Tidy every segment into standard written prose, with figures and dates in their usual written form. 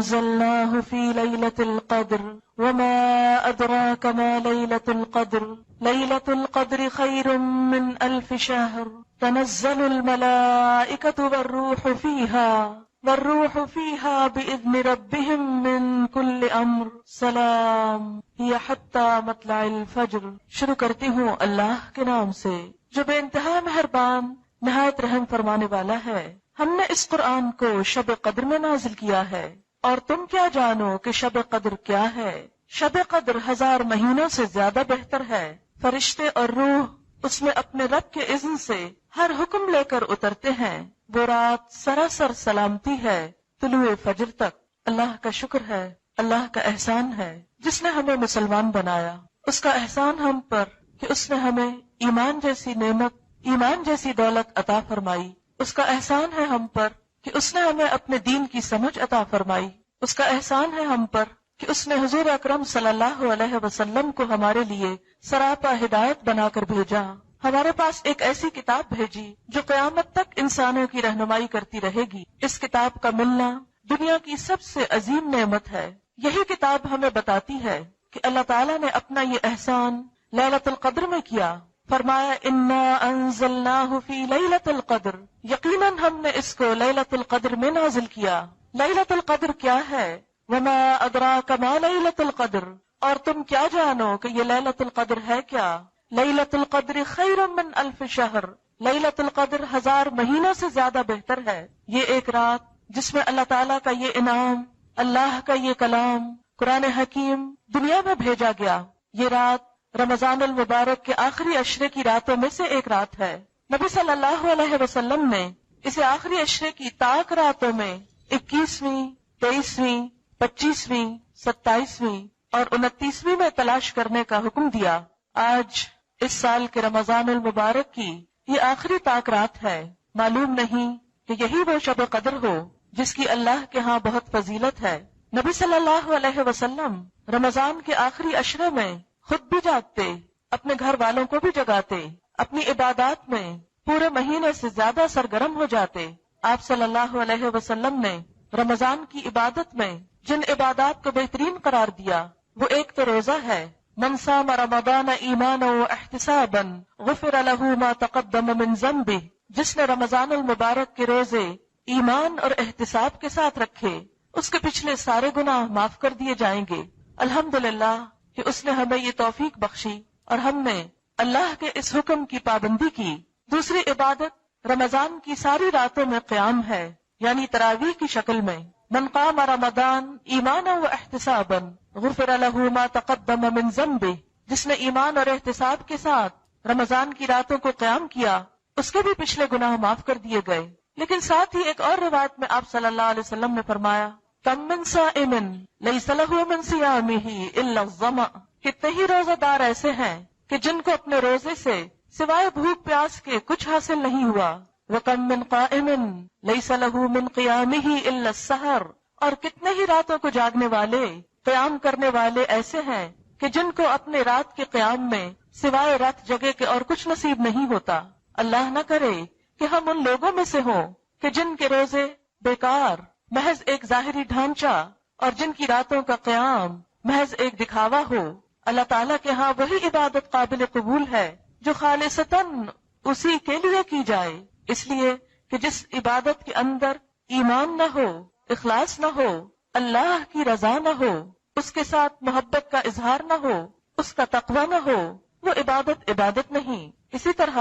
أنزلناه في ليلة القدر وما أدراك ما ليلة القدر ليلة القدر خير من 1000 شهر تنزل الملائكة والروح فيها بإذن ربهم من كل أمر سلام هي حتى مطلع الفجر۔ شروع کرتی ہوں اللہ کے نام سے جو بے انتہا مہربان نہایت رحم فرمانے والا ہے۔ ہم نے اس قرآن کو شب قدر میں نازل کیا ہے، اور تم کیا جانو کہ شب قدر کیا ہے؟ شب قدر 1000 مہینوں سے زیادہ بہتر ہے۔ فرشتے اور روح اس میں اپنے رب کے اذن سے ہر حکم لے کر اترتے ہیں۔ وہ رات سراسر سلامتی ہے طلوع فجر تک۔ اللہ کا شکر ہے، اللہ کا احسان ہے جس نے ہمیں مسلمان بنایا۔ اس کا احسان ہم پر کہ اس نے ہمیں ایمان جیسی نعمت، ایمان جیسی دولت عطا فرمائی۔ اس کا احسان ہے ہم پر کہ اس نے ہمیں اپنے دین کی سمجھ عطا فرمائی۔ اس کا احسان ہے ہم پر کہ اس نے حضور اکرم صلی اللہ علیہ وسلم کو ہمارے لیے سراپا ہدایت بنا کر بھیجا۔ ہمارے پاس ایک ایسی کتاب بھیجی جو قیامت تک انسانوں کی رہنمائی کرتی رہے گی۔ اس کتاب کا ملنا دنیا کی سب سے عظیم نعمت ہے۔ یہی کتاب ہمیں بتاتی ہے کہ اللہ تعالیٰ نے اپنا یہ احسان لیلۃ القدر میں کیا۔ فرمایا انا انزلناہ فی لیلۃ القدر، یقیناً ہم نے اس کو لیلۃ القدر میں نازل کیا۔ لیلۃ القدر کیا ہے؟ وما ادراک ما لیلۃ القدر، اور تم کیا جانو کہ یہ لیلۃ القدر ہے کیا؟ لیلۃ القدر خیر من 1000 شہر، لیلۃ القدر 1000 مہینوں سے زیادہ بہتر ہے۔ یہ ایک رات جس میں اللہ تعالیٰ کا یہ انعام، اللہ کا یہ کلام قرآن حکیم دنیا میں بھیجا گیا۔ یہ رات رمضان المبارک کے آخری عشرے کی راتوں میں سے ایک رات ہے۔ نبی صلی اللہ علیہ وسلم نے اسے آخری عشرے کی طاق راتوں میں 21ویں، 23ویں، 25ویں، 27ویں اور 29ویں میں تلاش کرنے کا حکم دیا۔ آج اس سال کے رمضان المبارک کی یہ آخری طاق رات ہے۔ معلوم نہیں کہ یہی وہ شب قدر ہو جس کی اللہ کے ہاں بہت فضیلت ہے۔ نبی صلی اللہ علیہ وسلم رمضان کے آخری عشرے میں خود بھی جاگتے، اپنے گھر والوں کو بھی جگاتے، اپنی عبادات میں پورے مہینے سے زیادہ سرگرم ہو جاتے۔ آپ صلی اللہ علیہ وسلم نے رمضان کی عبادت میں جن عبادات کو بہترین قرار دیا وہ ایک تو روزہ ہے۔ من صام رمضان ایمانا واحتسابا غفر له ما تقدم من ذنبه، جس نے رمضان المبارک کے روزے ایمان اور احتساب کے ساتھ رکھے اس کے پچھلے سارے گناہ معاف کر دیے جائیں گے۔ الحمدللہ کہ اس نے ہمیں یہ توفیق بخشی اور ہم نے اللہ کے اس حکم کی پابندی کی۔ دوسری عبادت رمضان کی ساری راتوں میں قیام ہے، یعنی تراویح کی شکل میں۔ من قام رمضان ایمانا واحتسابا غفر له ما تقدم من ذنبه، جس نے ایمان اور احتساب کے ساتھ رمضان کی راتوں کو قیام کیا اس کے بھی پچھلے گناہ معاف کر دیے گئے۔ لیکن ساتھ ہی ایک اور روایت میں آپ صلی اللہ علیہ وسلم نے فرمایا کم من صائم لیس له من صیامه الا الظمأ، کتنے ہی روزہ دار ایسے ہیں کہ جن کو اپنے روزے سے سوائے بھوک پیاس کے کچھ حاصل نہیں ہوا۔ وَكَم مِّن قَائِمٍ لَيْسَ لَهُ مِن قِيَامِهِ إِلَّا السَّحَرُ، اور کتنے ہی راتوں کو جاگنے والے، قیام کرنے والے ایسے ہیں کہ جن کو اپنے رات کے قیام میں سوائے رات جگے کے اور کچھ نصیب نہیں ہوتا۔ اللہ نہ کرے کہ ہم ان لوگوں میں سے ہوں کہ جن کے روزے بیکار، محض ایک ظاہری ڈھانچہ، اور جن کی راتوں کا قیام محض ایک دکھاوا ہو۔ اللہ تعالیٰ کے ہاں وہی عبادت قابل قبول ہے جو خالصتاً اسی کے لیے کی جائے، اس لیے کہ جس عبادت کے اندر ایمان نہ ہو، اخلاص نہ ہو، اللہ کی رضا نہ ہو، اس کے ساتھ محبت کا اظہار نہ ہو، اس کا تقوی نہ ہو، وہ عبادت نہیں۔ اسی طرح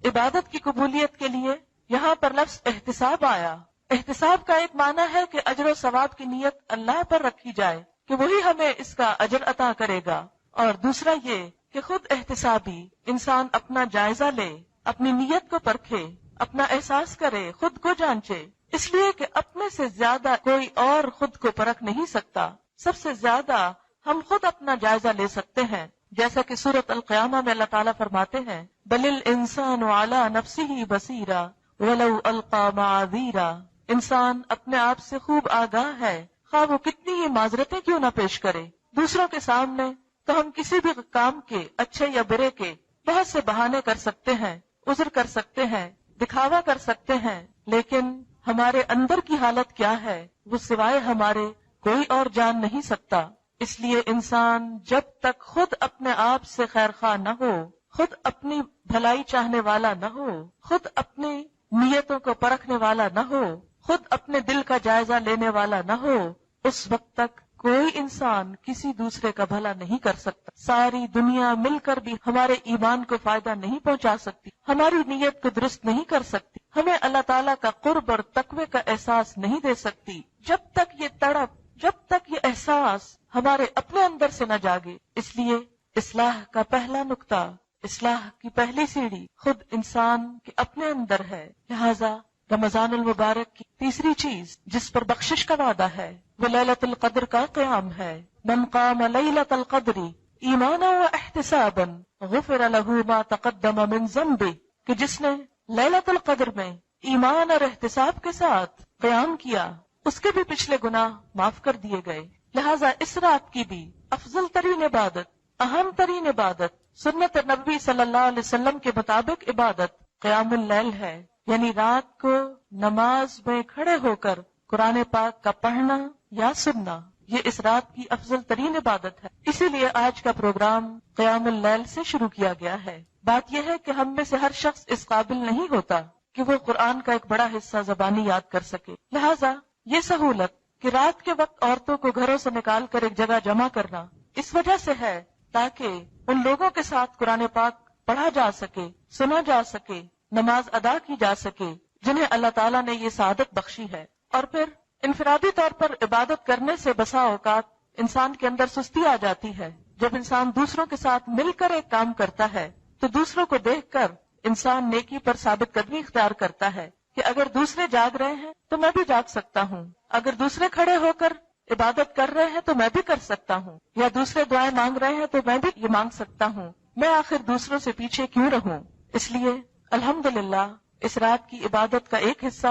عبادت کی قبولیت کے لیے یہاں پر لفظ احتساب آیا۔ احتساب کا ایک معنی ہے کہ اجر و ثواب کی نیت اللہ پر رکھی جائے کہ وہی ہمیں اس کا اجر عطا کرے گا، اور دوسرا یہ کہ خود احتسابی انسان اپنا جائزہ لے، اپنی نیت کو پرکھے، اپنا احساس کرے، خود کو جانچے، اس لیے کہ اپنے سے زیادہ کوئی اور خود کو پرکھ نہیں سکتا۔ سب سے زیادہ ہم خود اپنا جائزہ لے سکتے ہیں، جیسا کہ سورۃ القیامہ میں اللہ تعالیٰ فرماتے ہیں بل الانسان علی نفسہ بصیرا ولو القی معاذیرا، انسان اپنے آپ سے خوب آگاہ ہے، خواہ وہ کتنی ہی معذرتیں کیوں نہ پیش کرے۔ دوسروں کے سامنے تو ہم کسی بھی کام کے، اچھے یا برے کے، بہت سے بہانے کر سکتے ہیں، عذر کر سکتے ہیں، دکھاوا کر سکتے ہیں، لیکن ہمارے اندر کی حالت کیا ہے وہ سوائے ہمارے کوئی اور جان نہیں سکتا۔ اس لیے انسان جب تک خود اپنے آپ سے خیر خواہ نہ ہو، خود اپنی بھلائی چاہنے والا نہ ہو، خود اپنی نیتوں کو پرکھنے والا نہ ہو، خود اپنے دل کا جائزہ لینے والا نہ ہو، اس وقت تک کوئی انسان کسی دوسرے کا بھلا نہیں کر سکتا۔ ساری دنیا مل کر بھی ہمارے ایمان کو فائدہ نہیں پہنچا سکتی، ہماری نیت کو درست نہیں کر سکتی، ہمیں اللہ تعالیٰ کا قرب اور تقوی کا احساس نہیں دے سکتی، جب تک یہ تڑپ، جب تک یہ احساس ہمارے اپنے اندر سے نہ جاگے۔ اس لیے اصلاح کا پہلا نقطہ، اصلاح کی پہلی سیڑھی خود انسان کے اپنے اندر ہے۔ لہذا رمضان المبارک کی تیسری چیز جس پر بخشش کا وعدہ ہے وہ لیلۃ القدر کا قیام ہے۔ من قام لیلۃ القدر ایمانا و احتسابا غفر له ما تقدم من ذنبه، کہ جس نے لیلۃ القدر میں ایمان اور احتساب کے ساتھ قیام کیا اس کے بھی پچھلے گناہ معاف کر دیے گئے۔ لہذا اس رات کی بھی افضل ترین عبادت، اہم ترین عبادت، سنت نبوی صلی اللہ علیہ وسلم کے مطابق عبادت قیام اللیل ہے، یعنی رات کو نماز میں کھڑے ہو کر قرآن پاک کا پڑھنا یا سننا، یہ اس رات کی افضل ترین عبادت ہے۔ اسی لیے آج کا پروگرام قیام اللیل سے شروع کیا گیا ہے۔ بات یہ ہے کہ ہم میں سے ہر شخص اس قابل نہیں ہوتا کہ وہ قرآن کا ایک بڑا حصہ زبانی یاد کر سکے، لہذا یہ سہولت کہ رات کے وقت عورتوں کو گھروں سے نکال کر ایک جگہ جمع کرنا اس وجہ سے ہے تاکہ ان لوگوں کے ساتھ قرآن پاک پڑھا جا سکے، سنا جا سکے، نماز ادا کی جا سکے، جنہیں اللہ تعالیٰ نے یہ سعادت بخشی ہے۔ اور پھر انفرادی طور پر عبادت کرنے سے بسا اوقات انسان کے اندر سستی آ جاتی ہے۔ جب انسان دوسروں کے ساتھ مل کر ایک کام کرتا ہے تو دوسروں کو دیکھ کر انسان نیکی پر ثابت قدمی اختیار کرتا ہے کہ اگر دوسرے جاگ رہے ہیں تو میں بھی جاگ سکتا ہوں، اگر دوسرے کھڑے ہو کر عبادت کر رہے ہیں تو میں بھی کر سکتا ہوں، یا دوسرے دعائیں مانگ رہے ہیں تو میں بھی یہ مانگ سکتا ہوں، میں آخر دوسروں سے پیچھے کیوں رہوں۔ اس لیے الحمدللہ اس رات کی عبادت کا ایک حصہ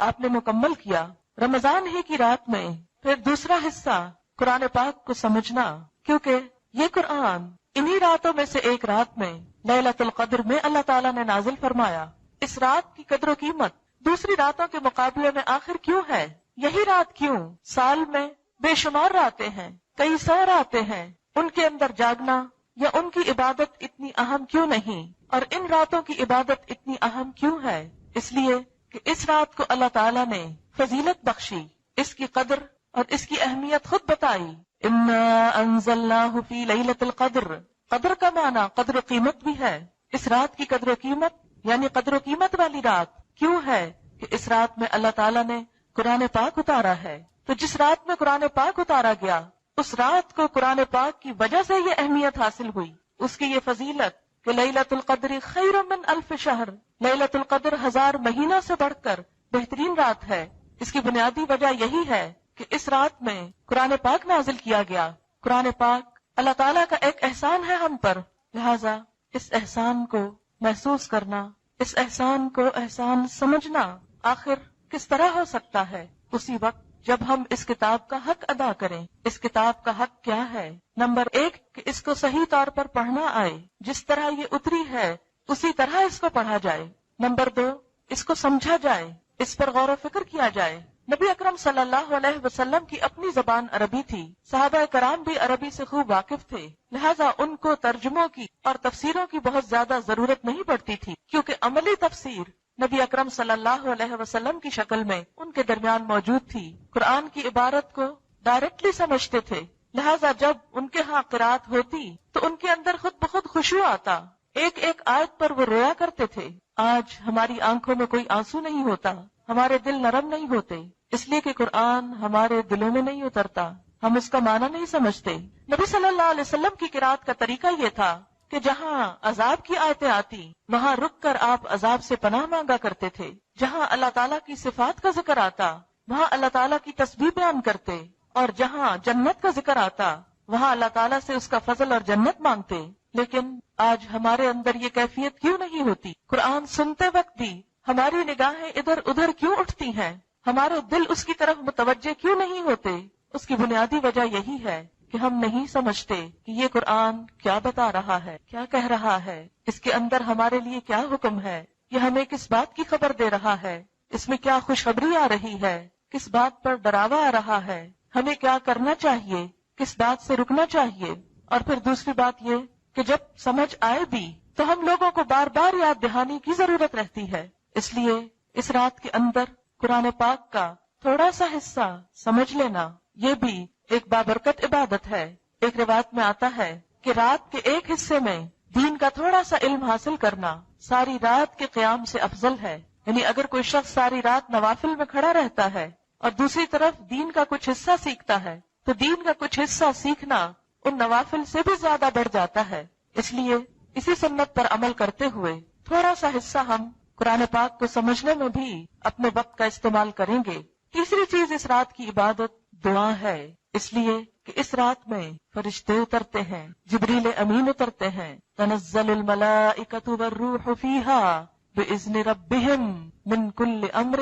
آپ نے مکمل کیا رمضان ہی کی رات میں، پھر دوسرا حصہ قرآن پاک کو سمجھنا، کیونکہ یہ قرآن انہی راتوں میں سے ایک رات میں لیلۃ القدر میں اللہ تعالیٰ نے نازل فرمایا۔ اس رات کی قدر و قیمت دوسری راتوں کے مقابلے میں آخر کیوں ہے؟ یہی رات کیوں؟ سال میں بے شمار راتیں ہیں، کئی سو راتیں ہیں، ان کے اندر جاگنا یا ان کی عبادت اتنی اہم کیوں نہیں؟ اور ان راتوں کی عبادت اتنی اہم کیوں ہے؟ اس لیے کہ اس رات کو اللہ تعالیٰ نے فضیلت بخشی، اس کی قدر اور اس کی اہمیت خود بتائی۔ انا انزلناہ فی لیلۃ القدر، قدر کا معنی قدر و قیمت بھی ہے۔ اس رات کی قدر و قیمت یعنی قدر و قیمت والی رات کیوں ہے کہ اس رات میں اللہ تعالیٰ نے قرآن پاک اتارا ہے۔ تو جس رات میں قرآن پاک اتارا گیا اس رات کو قرآن پاک کی وجہ سے یہ اہمیت حاصل ہوئی، اس کی یہ فضیلت کہ لیلۃ القدر خیر من الف شہر، لیلۃ القدر 1000 مہینہ سے بڑھ کر بہترین رات ہے۔ اس کی بنیادی وجہ یہی ہے کہ اس رات میں قرآن پاک نازل کیا گیا۔ قرآن پاک اللہ تعالیٰ کا ایک احسان ہے ہم پر، لہذا اس احسان کو محسوس کرنا، اس احسان کو احسان سمجھنا آخر کس طرح ہو سکتا ہے؟ اسی وقت جب ہم اس کتاب کا حق ادا کریں۔ اس کتاب کا حق کیا ہے؟ نمبر 1 کہ اس کو صحیح طور پر پڑھنا آئے، جس طرح یہ اتری ہے اسی طرح اس کو پڑھا جائے۔ نمبر 2 اس کو سمجھا جائے، اس پر غور و فکر کیا جائے۔ نبی اکرم صلی اللہ علیہ وسلم کی اپنی زبان عربی تھی، صحابہ کرام بھی عربی سے خوب واقف تھے، لہذا ان کو ترجموں کی اور تفسیروں کی بہت زیادہ ضرورت نہیں پڑتی تھی، کیونکہ عملی تفسیر نبی اکرم صلی اللہ علیہ وسلم کی شکل میں ان کے درمیان موجود تھی۔ قرآن کی عبارت کو ڈائریکٹلی سمجھتے تھے، لہذا جب ان کے ہاں قرات ہوتی تو ان کے اندر خود بخود خشوع آتا، ایک ایک آیت پر وہ رویا کرتے تھے۔ آج ہماری آنکھوں میں کوئی آنسو نہیں ہوتا، ہمارے دل نرم نہیں ہوتے، اس لیے کہ قرآن ہمارے دلوں میں نہیں اترتا، ہم اس کا معنی نہیں سمجھتے۔ نبی صلی اللہ علیہ وسلم کی قرات کا طریقہ یہ تھا کہ جہاں عذاب کی آیتیں آتی وہاں رک کر آپ عذاب سے پناہ مانگا کرتے تھے، جہاں اللہ تعالیٰ کی صفات کا ذکر آتا وہاں اللہ تعالیٰ کی تسبیح بیان کرتے، اور جہاں جنت کا ذکر آتا وہاں اللہ تعالیٰ سے اس کا فضل اور جنت مانگتے۔ لیکن آج ہمارے اندر یہ کیفیت کیوں نہیں ہوتی؟ قرآن سنتے وقت بھی ہماری نگاہیں ادھر ادھر کیوں اٹھتی ہیں؟ ہمارے دل اس کی طرف متوجہ کیوں نہیں ہوتے؟ اس کی بنیادی وجہ یہی ہے کہ ہم نہیں سمجھتے کہ یہ قرآن کیا بتا رہا ہے، کیا کہہ رہا ہے، اس کے اندر ہمارے لیے کیا حکم ہے، یہ ہمیں کس بات کی خبر دے رہا ہے، اس میں کیا خوشخبری آ رہی ہے، کس بات پر ڈراوا آ رہا ہے۔ ہمیں کیا کرنا چاہیے، کس بات سے رکنا چاہیے، اور پھر دوسری بات یہ کہ جب سمجھ آئے بھی تو ہم لوگوں کو بار بار یاد دہانی کی ضرورت رہتی ہے۔ اس لیے اس رات کے اندر قرآن پاک کا تھوڑا سا حصہ سمجھ لینا یہ بھی ایک بابرکت عبادت ہے۔ ایک روایت میں آتا ہے کہ رات کے ایک حصے میں دین کا تھوڑا سا علم حاصل کرنا ساری رات کے قیام سے افضل ہے۔ یعنی اگر کوئی شخص ساری رات نوافل میں کھڑا رہتا ہے اور دوسری طرف دین کا کچھ حصہ سیکھتا ہے تو دین کا کچھ حصہ سیکھنا ان نوافل سے بھی زیادہ بڑھ جاتا ہے۔ اس لیے اسی سنت پر عمل کرتے ہوئے تھوڑا سا حصہ ہم قرآن پاک کو سمجھنے میں بھی اپنے وقت کا استعمال کریں گے۔ تیسری چیز اس رات کی عبادت دعا ہے، اس لیے کہ اس رات میں فرشتے اترتے ہیں، جبریل امین اترتے ہیں، تنزل الملائکۃ والروح فیہا بإذن ربہم من کل امر،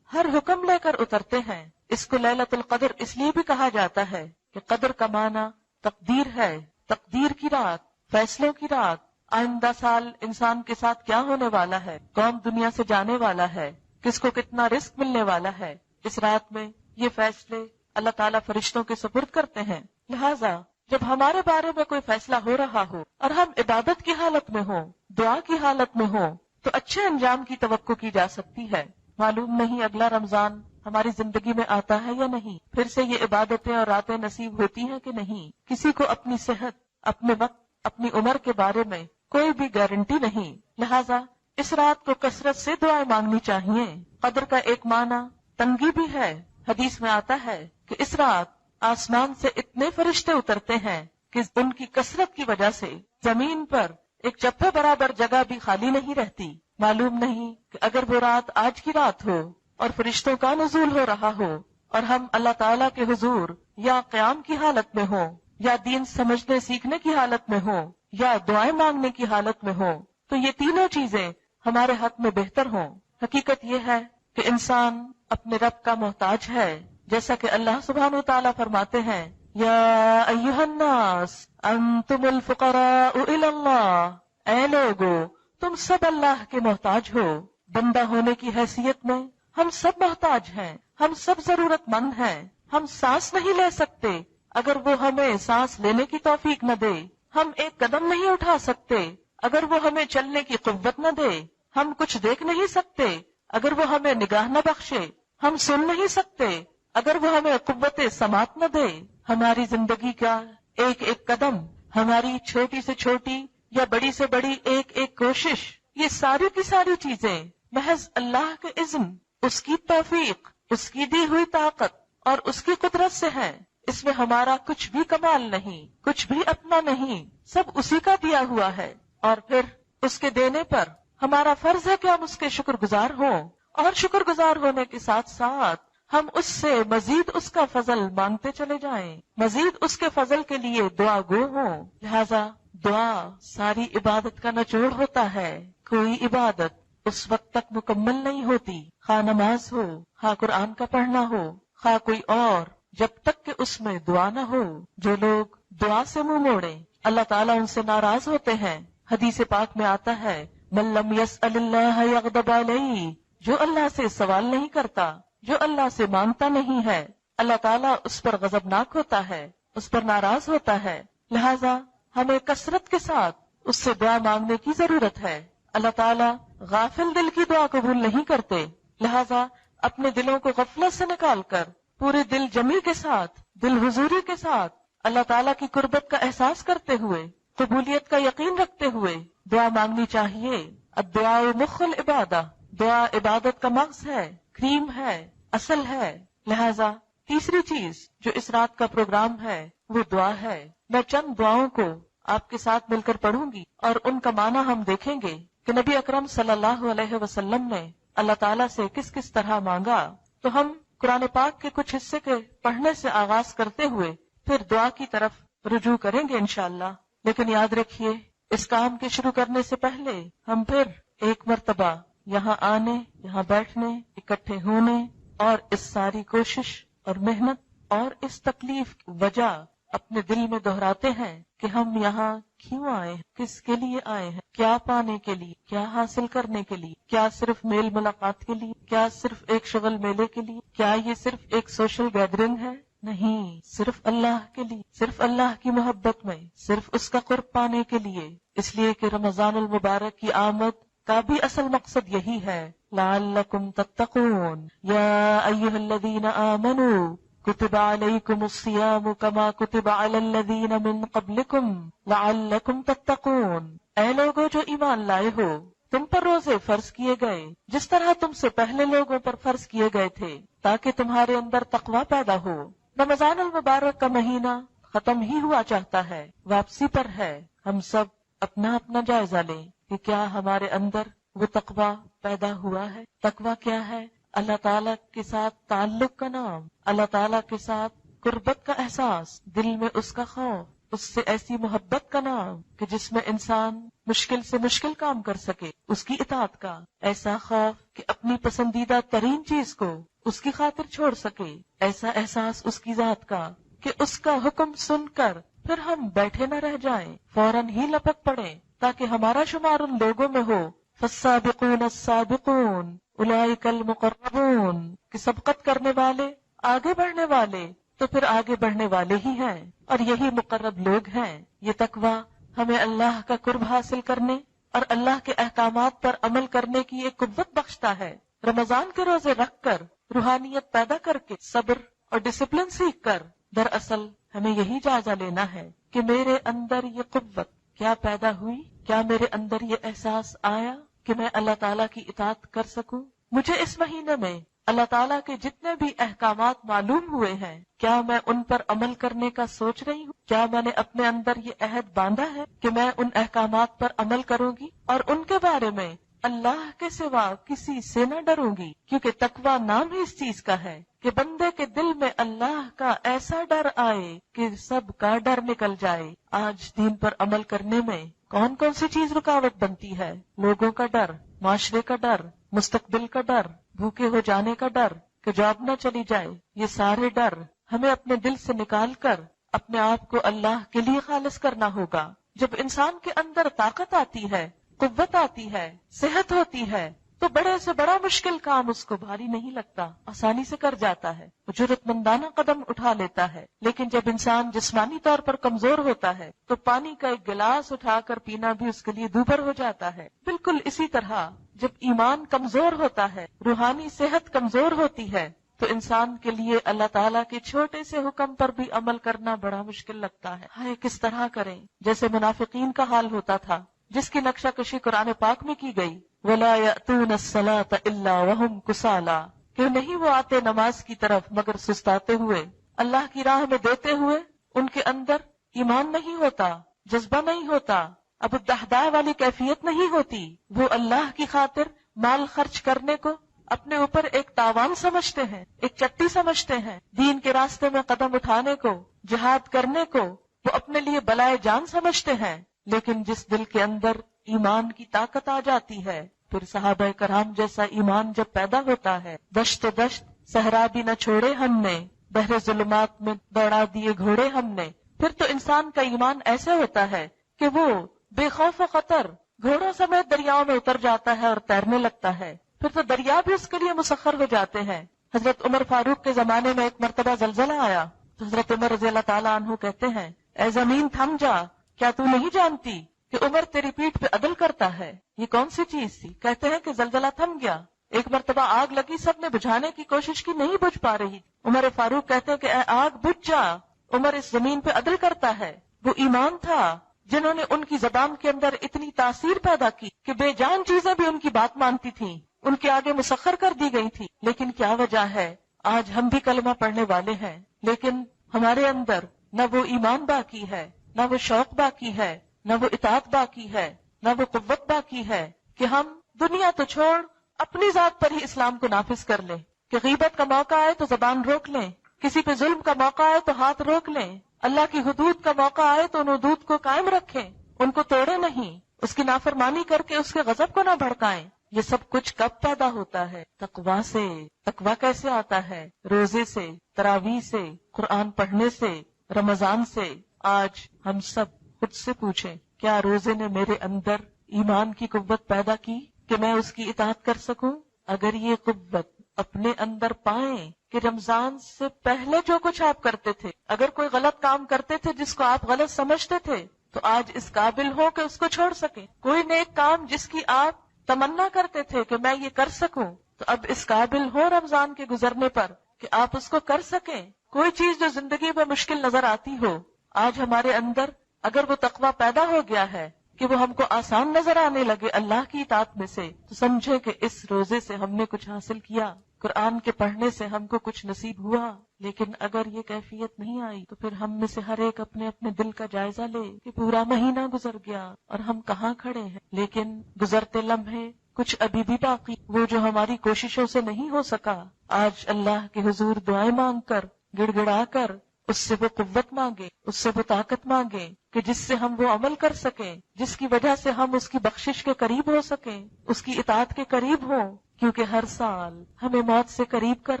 ہر حکم لے کر اترتے ہیں۔ اس کو لیلۃ القدر اس لیے بھی کہا جاتا ہے کہ قدر کا معنی تقدیر ہے، تقدیر کی رات، فیصلوں کی رات، آئندہ سال انسان کے ساتھ کیا ہونے والا ہے، کون دنیا سے جانے والا ہے، کس کو کتنا رزق ملنے والا ہے۔ اس رات میں یہ فیصلے اللہ تعالیٰ فرشتوں کے سپرد کرتے ہیں۔ لہٰذا جب ہمارے بارے میں کوئی فیصلہ ہو رہا ہو اور ہم عبادت کی حالت میں ہوں، دعا کی حالت میں ہوں، تو اچھے انجام کی توقع کی جا سکتی ہے۔ معلوم نہیں اگلا رمضان ہماری زندگی میں آتا ہے یا نہیں، پھر سے یہ عبادتیں اور راتیں نصیب ہوتی ہیں کہ نہیں۔ کسی کو اپنی صحت، اپنے وقت، اپنی عمر کے بارے میں کوئی بھی گارنٹی نہیں۔ لہٰذا اس رات کو کثرت سے دعائیں مانگنی چاہیے۔ قدر کا ایک معنی تنگی بھی ہے۔ حدیث میں آتا ہے کہ اس رات آسمان سے اتنے فرشتے اترتے ہیں کہ ان کی کثرت کی وجہ سے زمین پر ایک چپے برابر جگہ بھی خالی نہیں رہتی۔ معلوم نہیں کہ اگر وہ رات آج کی رات ہو اور فرشتوں کا نزول ہو رہا ہو اور ہم اللہ تعالیٰ کے حضور یا قیام کی حالت میں ہوں یا دین سمجھنے سیکھنے کی حالت میں ہوں یا دعائیں مانگنے کی حالت میں ہوں، تو یہ تینوں چیزیں ہمارے حق میں بہتر ہوں۔ حقیقت یہ ہے کہ انسان اپنے رب کا محتاج ہے، جیسا کہ اللہ سبحانہ و تعالیٰ فرماتے ہیں، یا ایھا الناس انتم الفقراء الی اللہ، اے لوگو تم سب اللہ کے محتاج ہو۔ بندہ ہونے کی حیثیت میں ہم سب محتاج ہیں، ہم سب ضرورت مند ہیں۔ ہم سانس نہیں لے سکتے اگر وہ ہمیں سانس لینے کی توفیق نہ دے، ہم ایک قدم نہیں اٹھا سکتے اگر وہ ہمیں چلنے کی قوت نہ دے، ہم کچھ دیکھ نہیں سکتے اگر وہ ہمیں نگاہ نہ بخشے، ہم سن نہیں سکتے اگر وہ ہمیں قوت سماعت نہ دے۔ ہماری زندگی کا ایک ایک قدم، ہماری چھوٹی سے چھوٹی یا بڑی سے بڑی ایک ایک کوشش، یہ ساری کی ساری چیزیں محض اللہ کے اذن، اس کی توفیق، اس کی دی ہوئی طاقت اور اس کی قدرت سے ہیں۔ اس میں ہمارا کچھ بھی کمال نہیں، کچھ بھی اپنا نہیں، سب اسی کا دیا ہوا ہے۔ اور پھر اس کے دینے پر ہمارا فرض ہے کہ ہم اس کے شکر گزار ہوں، اور شکر گزار ہونے کے ساتھ ساتھ ہم اس سے مزید اس کا فضل مانگتے چلے جائیں، مزید اس کے فضل کے لیے دعا گو ہوں۔ لہذا دعا ساری عبادت کا نچوڑ ہوتا ہے۔ کوئی عبادت اس وقت تک مکمل نہیں ہوتی، خواہ نماز ہو، خواہ قرآن کا پڑھنا ہو، خواہ کوئی اور، جب تک کہ اس میں دعا نہ ہو۔ جو لوگ دعا سے منہ موڑیں اللہ تعالیٰ ان سے ناراض ہوتے ہیں۔ حدیث پاک میں آتا ہے، من لم یسأل اللہ یغضب علیہ، جو اللہ سے سوال نہیں کرتا، جو اللہ سے مانگتا نہیں ہے، اللہ تعالیٰ اس پر غضبناک ہوتا ہے، اس پر ناراض ہوتا ہے۔ لہذا ہمیں کثرت کے ساتھ اس سے دعا مانگنے کی ضرورت ہے۔ اللہ تعالیٰ غافل دل کی دعا قبول نہیں کرتے، لہذا اپنے دلوں کو غفلت سے نکال کر پورے دل جمی کے ساتھ، دل حضوری کے ساتھ اللہ تعالیٰ کی قربت کا احساس کرتے ہوئے، قبولیت کا یقین رکھتے ہوئے دعا مانگنی چاہیے۔ الدعاء مخ العبادہ، دعا عبادت کا مغز ہے، کریم ہے، اصل ہے۔ لہذا تیسری چیز جو اس رات کا پروگرام ہے وہ دعا ہے۔ میں چند دعاؤں کو آپ کے ساتھ مل کر پڑھوں گی اور ان کا معنی ہم دیکھیں گے کہ نبی اکرم صلی اللہ علیہ وسلم نے اللہ تعالیٰ سے کس کس طرح مانگا۔ تو ہم قرآن پاک کے کچھ حصے کے پڑھنے سے آغاز کرتے ہوئے پھر دعا کی طرف رجوع کریں گے انشاءاللہ۔ لیکن یاد رکھیے، اس کام کے شروع کرنے سے پہلے ہم پھر ایک مرتبہ یہاں آنے، یہاں بیٹھنے، اکٹھے ہونے اور اس ساری کوشش اور محنت اور اس تکلیف کی وجہ اپنے دل میں دہراتے ہیں کہ ہم یہاں کیوں آئے ہیں، کس کے لیے آئے ہیں، کیا پانے کے لیے، کیا حاصل کرنے کے لیے، کیا صرف میل ملاقات کے لیے، کیا صرف ایک شغل میلے کے لیے، کیا یہ صرف ایک سوشل گیدرنگ ہے، نہیں، صرف اللہ کے لیے، صرف اللہ کی محبت میں، صرف اس کا قرب پانے کے لیے، اس لیے کہ رمضان المبارک کی آمد کا بھی اصل مقصد یہی ہے، لعلکم تتقون یا ایھا الذین آمنوا کتب علیکم الصیام کما کتب علی الذین من قبلکم لعلکم تتقون، اے لوگو جو ایمان لائے ہو، تم پر روزے فرض کیے گئے جس طرح تم سے پہلے لوگوں پر فرض کیے گئے تھے تاکہ تمہارے اندر تقوی پیدا ہو۔ رمضان المبارک کا مہینہ ختم ہی ہوا چاہتا ہے، واپسی پر ہے۔ ہم سب اپنا اپنا جائزہ لیں کہ کیا ہمارے اندر وہ تقوی پیدا ہوا ہے۔ تقوی کیا ہے؟ اللہ تعالیٰ کے ساتھ تعلق کا نام، اللہ تعالیٰ کے ساتھ قربت کا احساس، دل میں اس کا خوف، اس سے ایسی محبت کا نام کہ جس میں انسان مشکل سے مشکل کام کر سکے، اس کی اطاعت کا ایسا خوف کہ اپنی پسندیدہ ترین چیز کو اس کی خاطر چھوڑ سکے، ایسا احساس اس کی ذات کا کہ اس کا حکم سن کر پھر ہم بیٹھے نہ رہ جائیں، فوراً ہی لپک پڑیں تاکہ ہمارا شمار ان لوگوں میں ہو، فالسابقون السابقون اولئک المقربون، کہ سبقت کرنے والے، آگے بڑھنے والے تو پھر آگے بڑھنے والے ہی ہیں، اور یہی مقرب لوگ ہیں۔ یہ تقوی ہمیں اللہ کا قرب حاصل کرنے اور اللہ کے احکامات پر عمل کرنے کی ایک قوت بخشتا ہے۔ رمضان کے روزے رکھ کر، روحانیت پیدا کر کے، صبر اور ڈسپلن سیکھ کر، دراصل ہمیں یہی جائزہ لینا ہے کہ میرے اندر یہ قوت کیا پیدا ہوئی، کیا میرے اندر یہ احساس آیا کہ میں اللہ تعالیٰ کی اطاعت کر سکوں۔ مجھے اس مہینے میں اللہ تعالیٰ کے جتنے بھی احکامات معلوم ہوئے ہیں، کیا میں ان پر عمل کرنے کا سوچ رہی ہوں؟ کیا میں نے اپنے اندر یہ عہد باندھا ہے کہ میں ان احکامات پر عمل کروں گی اور ان کے بارے میں اللہ کے سوا کسی سے نہ ڈروں گی؟ کیونکہ تقویٰ نام ہی اس چیز کا ہے کہ بندے کے دل میں اللہ کا ایسا ڈر آئے کہ سب کا ڈر نکل جائے۔ آج دین پر عمل کرنے میں کون کون سی چیز رکاوٹ بنتی ہے؟ لوگوں کا ڈر، معاشرے کا ڈر، مستقبل کا ڈر، بھوکے ہو جانے کا ڈر کہ جاب نہ چلی جائے۔ یہ سارے ڈر ہمیں اپنے دل سے نکال کر اپنے آپ کو اللہ کے لیے خالص کرنا ہوگا۔ جب انسان کے اندر طاقت آتی ہے، قوت آتی ہے، صحت ہوتی ہے، تو بڑے سے بڑا مشکل کام اس کو بھاری نہیں لگتا، آسانی سے کر جاتا ہے، جرأت مندانہ قدم اٹھا لیتا ہے۔ لیکن جب انسان جسمانی طور پر کمزور ہوتا ہے تو پانی کا ایک گلاس اٹھا کر پینا بھی اس کے لیے دوبھر ہو جاتا ہے۔ بالکل اسی طرح جب ایمان کمزور ہوتا ہے، روحانی صحت کمزور ہوتی ہے، تو انسان کے لیے اللہ تعالیٰ کے چھوٹے سے حکم پر بھی عمل کرنا بڑا مشکل لگتا ہے۔ ہائے کس طرح کریں؟ جیسے منافقین کا حال ہوتا تھا جس کی نقشہ کشی قرآن پاک میں کی گئی، وَلَا يَأْتُونَ الصَّلَاةَ إِلَّا وَهُمْ كُسَالَىٰ، کہ نہیں وہ آتے نماز کی طرف مگر سستاتے ہوئے، اللہ کی راہ میں دیتے ہوئے ان کے اندر ایمان نہیں ہوتا، جذبہ نہیں ہوتا، ابو الدحداء والی کیفیت نہیں ہوتی۔ وہ اللہ کی خاطر مال خرچ کرنے کو اپنے اوپر ایک تاوان سمجھتے ہیں، ایک چٹی سمجھتے ہیں، دین کے راستے میں قدم اٹھانے کو، جہاد کرنے کو وہ اپنے لیے بلائے جان سمجھتے ہیں۔ لیکن جس دل کے اندر ایمان کی طاقت آ جاتی ہے، پھر صحابہ کرام جیسا ایمان جب پیدا ہوتا ہے، دشت دشت صحرا بھی نہ چھوڑے ہم نے، بحر ظلمات میں دوڑا دیے گھوڑے ہم نے، پھر تو انسان کا ایمان ایسا ہوتا ہے کہ وہ بے خوف و خطر گھوڑوں سمیت دریاؤں میں اتر جاتا ہے اور تیرنے لگتا ہے، پھر تو دریا بھی اس کے لیے مسخر ہو جاتے ہیں۔ حضرت عمر فاروق کے زمانے میں ایک مرتبہ زلزلہ آیا تو حضرت عمر رضی اللہ تعالیٰ عنہ کہتے ہیں، اے زمین تھم جا، کیا تو نہیں جانتی کہ عمر تیری پیٹھ پہ عدل کرتا ہے؟ یہ کون سی چیز تھی؟ کہتے ہیں کہ زلزلہ تھم گیا، ایک مرتبہ آگ لگی، سب نے بجھانے کی کوشش کی، نہیں بجھ پا رہی، عمر فاروق کہتے ہیں کہ اے آگ بجھ جا، عمر اس زمین پہ عدل کرتا ہے۔ وہ ایمان تھا جنہوں نے ان کی زبان کے اندر اتنی تاثیر پیدا کی کہ بے جان چیزیں بھی ان کی بات مانتی تھیں، ان کے آگے مسخر کر دی گئی تھی۔ لیکن کیا وجہ ہے؟ آج ہم بھی کلمہ پڑھنے والے ہیں لیکن ہمارے اندر نہ وہ ایمان باقی ہے، نہ وہ شوق باقی ہے، نہ وہ اطاعت باقی ہے، نہ وہ قوت باقی ہے کہ ہم دنیا تو چھوڑ اپنی ذات پر ہی اسلام کو نافذ کر لیں، کہ غیبت کا موقع آئے تو زبان روک لیں، کسی پہ ظلم کا موقع آئے تو ہاتھ روک لیں، اللہ کی حدود کا موقع آئے تو ان حدود کو قائم رکھیں، ان کو توڑے نہیں، اس کی نافرمانی کر کے اس کے غضب کو نہ بھڑکائیں۔ یہ سب کچھ کب پیدا ہوتا ہے؟ تقویٰ سے۔ تقویٰ کیسے آتا ہے؟ روزے سے، تراویح سے، قرآن پڑھنے سے، رمضان سے۔ آج ہم سب خود سے پوچھیں، کیا روزے نے میرے اندر ایمان کی قوت پیدا کی کہ میں اس کی اطاعت کر سکوں؟ اگر یہ قوت اپنے اندر پائیں کہ رمضان سے پہلے جو کچھ آپ کرتے تھے، اگر کوئی غلط کام کرتے تھے جس کو آپ غلط سمجھتے تھے، تو آج اس قابل ہو کہ اس کو چھوڑ سکیں۔ کوئی نیک کام جس کی آپ تمنا کرتے تھے کہ میں یہ کر سکوں، تو اب اس قابل ہو رمضان کے گزرنے پر کہ آپ اس کو کر سکیں۔ کوئی چیز جو زندگی میں مشکل نظر آتی ہو، آج ہمارے اندر اگر وہ تقویٰ پیدا ہو گیا ہے کہ وہ ہم کو آسان نظر آنے لگے اللہ کی اطاعت میں سے، تو سمجھے کہ اس روزے سے ہم نے کچھ حاصل کیا، قرآن کے پڑھنے سے ہم کو کچھ نصیب ہوا۔ لیکن اگر یہ کیفیت نہیں آئی تو پھر ہم میں سے ہر ایک اپنے اپنے دل کا جائزہ لے کہ پورا مہینہ گزر گیا اور ہم کہاں کھڑے ہیں۔ لیکن گزرتے لمحے کچھ ابھی بھی باقی، وہ جو ہماری کوششوں سے نہیں ہو سکا، آج اللہ کے حضور دعائیں مانگ کر، گڑ گڑا کر اس سے وہ قوت مانگے، اس سے وہ طاقت مانگے کہ جس سے ہم وہ عمل کر سکیں، جس کی وجہ سے ہم اس کی بخشش کے قریب ہو سکیں، اس کی اطاعت کے قریب ہوں، کیونکہ ہر سال ہمیں موت سے قریب کر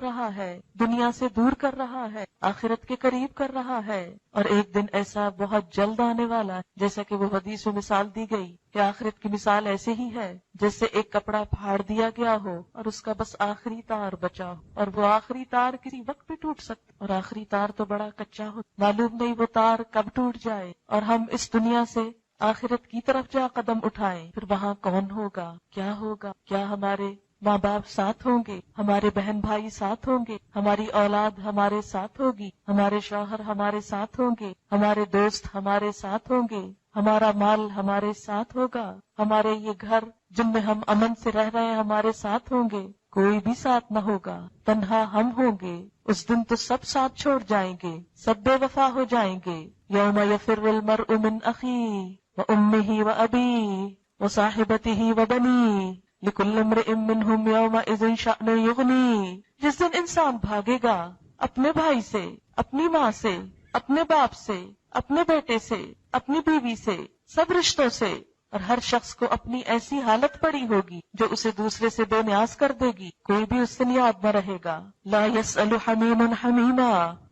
رہا ہے، دنیا سے دور کر رہا ہے، آخرت کے قریب کر رہا ہے، اور ایک دن ایسا بہت جلد آنے والا ہے، جیسا کہ وہ حدیث میں مثال دی گئی کہ آخرت کی مثال ایسے ہی ہے جیسے ایک کپڑا پھاڑ دیا گیا ہو اور اس کا بس آخری تار بچا ہو، اور وہ آخری تار کسی وقت بھی ٹوٹ سکتا، اور آخری تار تو بڑا کچا ہو، معلوم نہیں وہ تار کب ٹوٹ جائے اور ہم اس دنیا سے آخرت کی طرف جا قدم اٹھائیں۔ پھر وہاں کون ہوگا، کیا ہوگا، کیا ہمارے ماں باپ ساتھ ہوں گے، ہمارے بہن بھائی ساتھ ہوں گے، ہماری اولاد ہمارے ساتھ ہوگی، ہمارے شوہر ہمارے ساتھ ہوں گے، ہمارے دوست ہمارے ساتھ ہوں گے، ہمارا مال ہمارے ساتھ ہوگا، ہمارے یہ گھر جن میں ہم امن سے رہ رہے ہیں ہمارے ساتھ ہوں گے، کوئی بھی ساتھ نہ ہوگا، تنہا ہم ہوں گے۔ اس دن تو سب ساتھ چھوڑ جائیں گے، سب بے وفا ہو جائیں گے۔ یوم یفر المرء من اخیہ وامہ وابیہ وصاحبتہ وبنیہ لکل امرئ منہم یومئذ شأن یغنیہ۔ جس دن انسان بھاگے گا اپنے بھائی سے، اپنی ماں سے، اپنے باپ سے، اپنے بیٹے سے، اپنی بیوی سے، سب رشتوں سے، اور ہر شخص کو اپنی ایسی حالت پڑی ہوگی جو اسے دوسرے سے بے نیاز کر دے گی، کوئی بھی اس سے نیاز نہ رہے گا۔ لا یسأل حمیم حمیما،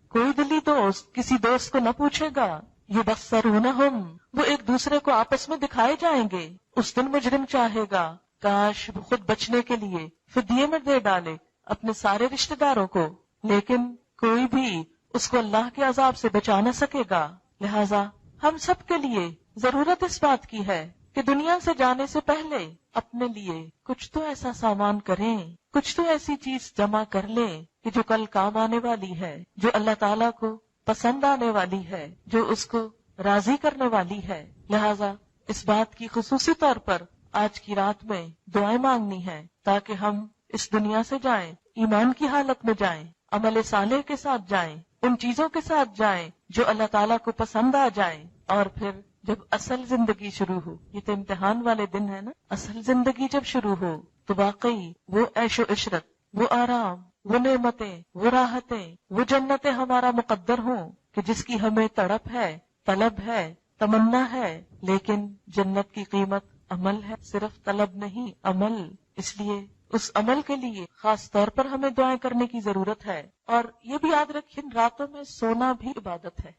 کوئی دلی دوست کسی دوست کو نہ پوچھے گا۔ یبصرونہم، وہ ایک دوسرے کو آپس میں دکھائے جائیں گے۔ اس دن مجرم چاہے گا کاش وہ خود بچنے کے لیے فدیے میں دے ڈالے اپنے سارے رشتہ داروں کو، لیکن کوئی بھی اس کو اللہ کے عذاب سے بچا نہ سکے گا۔ لہذا ہم سب کے لیے ضرورت اس بات کی ہے کہ دنیا سے جانے سے پہلے اپنے لیے کچھ تو ایسا سامان کریں، کچھ تو ایسی چیز جمع کر لیں کہ جو کل کام آنے والی ہے، جو اللہ تعالیٰ کو پسند آنے والی ہے، جو اس کو راضی کرنے والی ہے۔ لہذا اس بات کی خصوصی طور پر آج کی رات میں دعائیں مانگنی ہے تاکہ ہم اس دنیا سے جائیں، ایمان کی حالت میں جائیں، عمل صالح کے ساتھ جائیں، ان چیزوں کے ساتھ جائیں جو اللہ تعالیٰ کو پسند آ جائیں، اور پھر جب اصل زندگی شروع ہو، یہ تو امتحان والے دن ہے نا، اصل زندگی جب شروع ہو تو واقعی وہ عیش و عشرت، وہ آرام، وہ نعمتیں، وہ راحتیں، وہ جنتیں ہمارا مقدر ہوں کہ جس کی ہمیں تڑپ ہے، طلب ہے، تمنا ہے، لیکن جنت کی قیمت عمل ہے، صرف طلب نہیں، عمل۔ اس لیے اس عمل کے لیے خاص طور پر ہمیں دعائیں کرنے کی ضرورت ہے، اور یہ بھی یاد رکھیں راتوں میں سونا بھی عبادت ہے،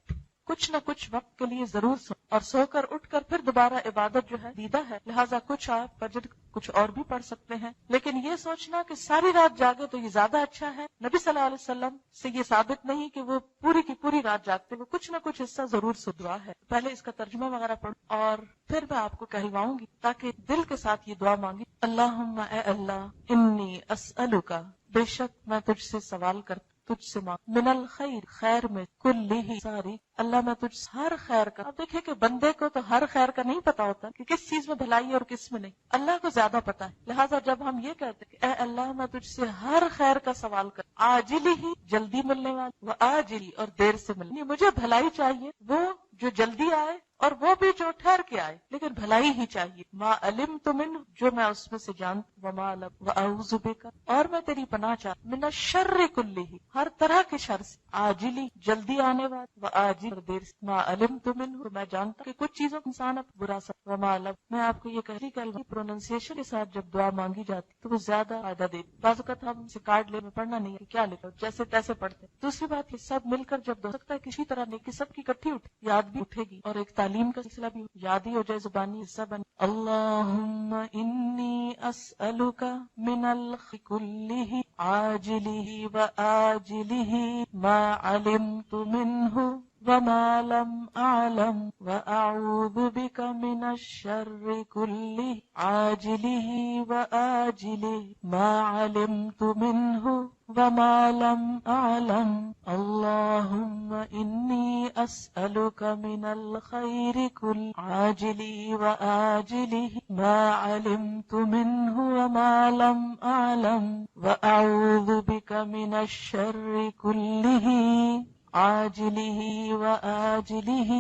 کچھ نہ کچھ وقت کے لیے ضرور سو، اور سو کر اٹھ کر پھر دوبارہ عبادت جو ہے دیدہ ہے، لہٰذا کچھ آپ فجر کچھ اور بھی پڑھ سکتے ہیں، لیکن یہ سوچنا کہ ساری رات جاگے تو یہ زیادہ اچھا ہے، نبی صلی اللہ علیہ وسلم سے یہ ثابت نہیں کہ وہ پوری کی پوری رات جاگتے، وہ کچھ نہ کچھ حصہ ضرور سے دعا ہے۔ پہلے اس کا ترجمہ وغیرہ پڑھو اور پھر میں آپ کو کہلواؤں گی تاکہ دل کے ساتھ یہ دعا مانگی۔ اللہم، اے اللہ، انی اسألک، بے شک میں تجھ سے سوال کرتا، تجھ سے مانگ، من الخیر، خیر میں، کلہ، ساری، اللہ میں تجھ ہر خیر کا۔ اب دیکھیں کہ بندے کو تو ہر خیر کا نہیں پتا ہوتا کہ کس چیز میں بھلائی ہے اور کس میں نہیں، اللہ کو زیادہ پتا ہے، لہٰذا جب ہم یہ کہتے ہیں کہ اے اللہ میں تجھ سے ہر خیر کا سوال کر، عاجلی ہی، جلدی ملنے والی، و آجلی، اور دیر سے ملنے، مجھے بھلائی چاہیے، وہ جو جلدی آئے اور وہ بھی جو ٹھہر کے آئے، لیکن بھلائی ہی چاہیے، ما علمت منہ، جو میں اس میں سے جانتا، وما لم، واعوذ بک، اور میں تیری پناہ چاہتا، من الشر کلہ، ہر طرح کے شر سے، عاجلی، جلدی آنے والی، وآجل، اور دیر سے، ما علمت منہ، میں جانتا کہ کچھ چیزوں کو انسان اب برا سکتا، وما لم، میں آپ کو یہ کہہ کہ پروننسیشن کے ساتھ جب دعا مانگی جاتی تو وہ زیادہ فائدہ دیتی۔ بعض اوقات ہم سے کارڈ لے میں پڑھنا نہیں ہے کیا لکھا، جیسے تیسے پڑھتے۔ دوسری بات یہ سب مل کر جب دو سکتا ہے کسی طرح نیکی سب کی اکٹھی اٹھے، یاد بھی اٹھے گی اور ایک تعلیم تعلیم کا سلسلہ بھی یاد ہی ہو جائے، زبانی حصہ بن. اللہم انی اسألک من الخیر کلہ عاجلہ وآجلہ ما علمت منہ وما لم اعلم واعوذ بک من الشر کلہ عاجلہ وآجلہ ما علمت منہ وما لم اعلم. اللہم انی اسألک من الخیر کل عاجلہ وآجلہ ما علمت منہ وما لم اعلم واعوذ بک من الشر کلہ عاجلہ وآجلہ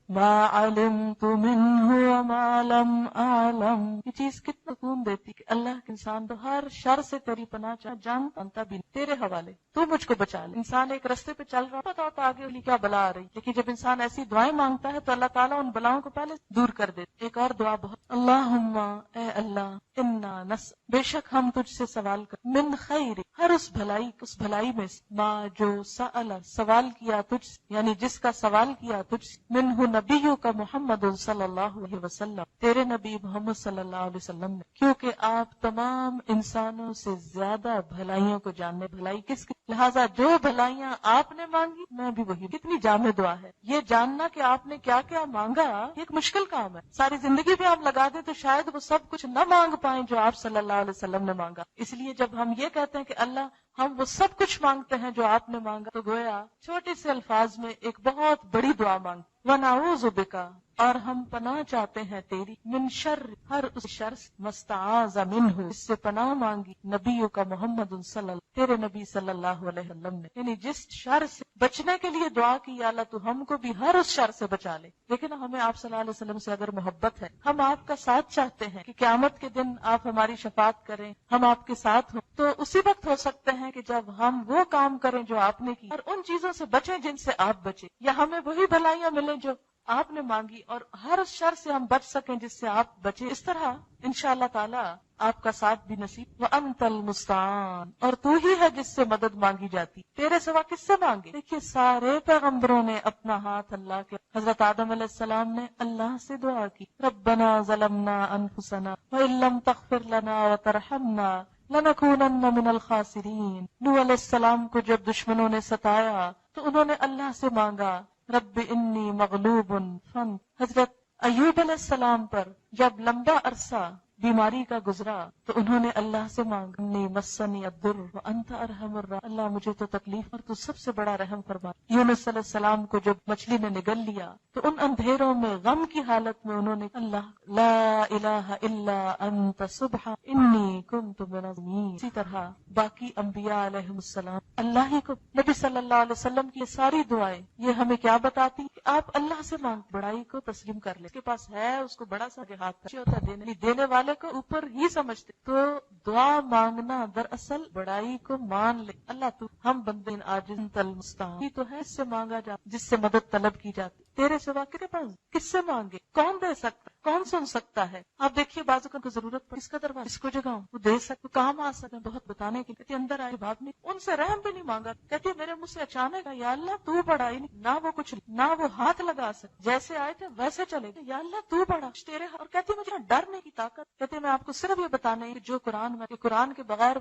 ما علمت منہ وما لم اعلم. یہ چیز کتنا سکون دیتی کہ اللہ کے انسان تو ہر شر سے تیری پناہ چاہ، جانتا بھی تیرے حوالے، تو مجھ کو بچا لے. انسان ایک رستے پہ چل رہا پتا ہوتا آگے والی کیا بلا آ رہی، لیکن جب انسان ایسی دعائیں مانگتا ہے تو اللہ تعالیٰ ان بلاؤں کو پہلے دور کر دیتا. ایک اور دعا بہت، اللہم اے اللہ، انا نس بے شک ہم تجھ سے سوال کر، من خیر ہر اس بھلائی میں سے، ما جو سأل سوال کیا تجھ سے، یعنی جس کا سوال کیا تجھ سے، منہ نبیوں کا محمد صلی اللہ علیہ وسلم، تیرے نبی محمد صلی اللہ علیہ وسلم نے، کیونکہ آپ تمام انسانوں سے زیادہ بھلائیوں کو جاننے. بھلائی کس کی، لہٰذا جو بھلائیاں آپ نے مانگی میں بھی وہی. کتنی جامع دعا ہے یہ جاننا کہ آپ نے کیا کیا مانگا. یہ ایک مشکل کام ہے، ساری زندگی بھی آپ لگا دیں تو شاید وہ سب کچھ نہ مانگ پائیں جو آپ صلی اللہ علیہ وسلم نے مانگا. اس لیے جب ہم یہ کہتے ہیں کہ اللہ ہم وہ سب کچھ مانگتے ہیں جو آپ نے مانگا، تو گویا چھوٹے سے الفاظ میں ایک بہت بڑی دعا مانگ. وَنَعُوذُ بِكَ اور ہم پناہ چاہتے ہیں تیری، من شر ہر اس شر مستعاذ منہ اس سے پناہ مانگی نبیوں کا محمد صلی اللہ تیرے نبی صلی اللہ علیہ وسلم نے، یعنی جس شر سے بچنے کے لیے دعا کی، یا اللہ تو ہم کو بھی ہر اس شر سے بچا لے. لیکن ہمیں آپ صلی اللہ علیہ وسلم سے اگر محبت ہے، ہم آپ کا ساتھ چاہتے ہیں کہ قیامت کے دن آپ ہماری شفاعت کریں، ہم آپ کے ساتھ ہوں، تو اسی وقت ہو سکتے ہیں کہ جب ہم وہ کام کریں جو آپ نے کی، اور ان چیزوں سے بچیں جن سے آپ بچے، یا ہمیں وہی بھلائیاں ملیں جو آپ نے مانگی، اور ہر اس شر سے ہم بچ سکیں جس سے آپ بچے. اس طرح انشاءاللہ تعالی آپ کا ساتھ بھی نصیب. وَأَنْتَ الْمُسْتَعَانُ اور تو ہی ہے جس سے مدد مانگی جاتی، تیرے سوا کس سے مانگے. دیکھیے سارے پیغمبروں نے اپنا ہاتھ اللہ کے، حضرت آدم علیہ السلام نے اللہ سے دعا کی، ربنا ظلمنا انفسنا وَإِن لَّمْ تَغْفِرْ لَنَا وَتَرْحَمْنَا لَنَكُونَنَّ مِنَ الْخَاسِرِينَ. نوح علیہ السلام کو جب دشمنوں نے ستایا تو انہوں نے اللہ سے مانگا، رب انی مغلوب فن. حضرت ایوب علیہ السلام پر جب لمبا عرصہ بیماری کا گزرا تو انہوں نے اللہ سے مانگا، انی مسنی الضر وانت ارحم الراحمین، اللہ مجھے تو تکلیف اور تو سب سے بڑا رحم فرما. یونس علیہ السلام کو جب مچھلی نے نگل لیا تو ان اندھیروں میں غم کی حالت میں انہوں نے اللہ لا الہ الا انت سبحان انی کنت من الظالمین. اسی طرح باقی انبیاء علیہم السلام اللہ ہی کو. نبی صلی اللہ علیہ وسلم کی یہ ساری دعائیں یہ ہمیں کیا بتاتی کہ آپ اللہ سے مانگ، بڑائی کو تسلیم کر لیں. اس کے پاس ہے اس کو بڑا سا ہاتھ ہوتا ہے، دینے والے کو اوپر ہی سمجھتے. تو دعا مانگنا دراصل بڑائی کو مان لے. اللہ تو ہم بندے عاجز المستعان ہی تو ہے، اس سے مانگا جاتا، جس سے مدد طلب کی جاتی. تیرے سوا کے پاس کس سے مانگے، کون دے سکتا، کون سن سکتا ہے. آپ دیکھیے بعض اوقات کو ضرورت پڑ، اس کا دروازہ اس کو جگاؤں وہ دے سکتے، کام آ سکتے. بہت بتانے کے کہتے اندر آئے باب نہیں، ان سے رحم بھی نہیں مانگا. کہتے میرے منہ سے اچانک یا اللہ تو بڑا ہی نہیں، نہ وہ کچھ نہ وہ ہاتھ لگا سکتے، جیسے آئے تھے ویسے چلے گئے. یا اللہ تو بڑا تیرے. اور کہتے مجھے ڈرنے کی طاقت. کہتے میں آپ کو صرف یہ بتانا ہے کہ جو قرآن کے بغیر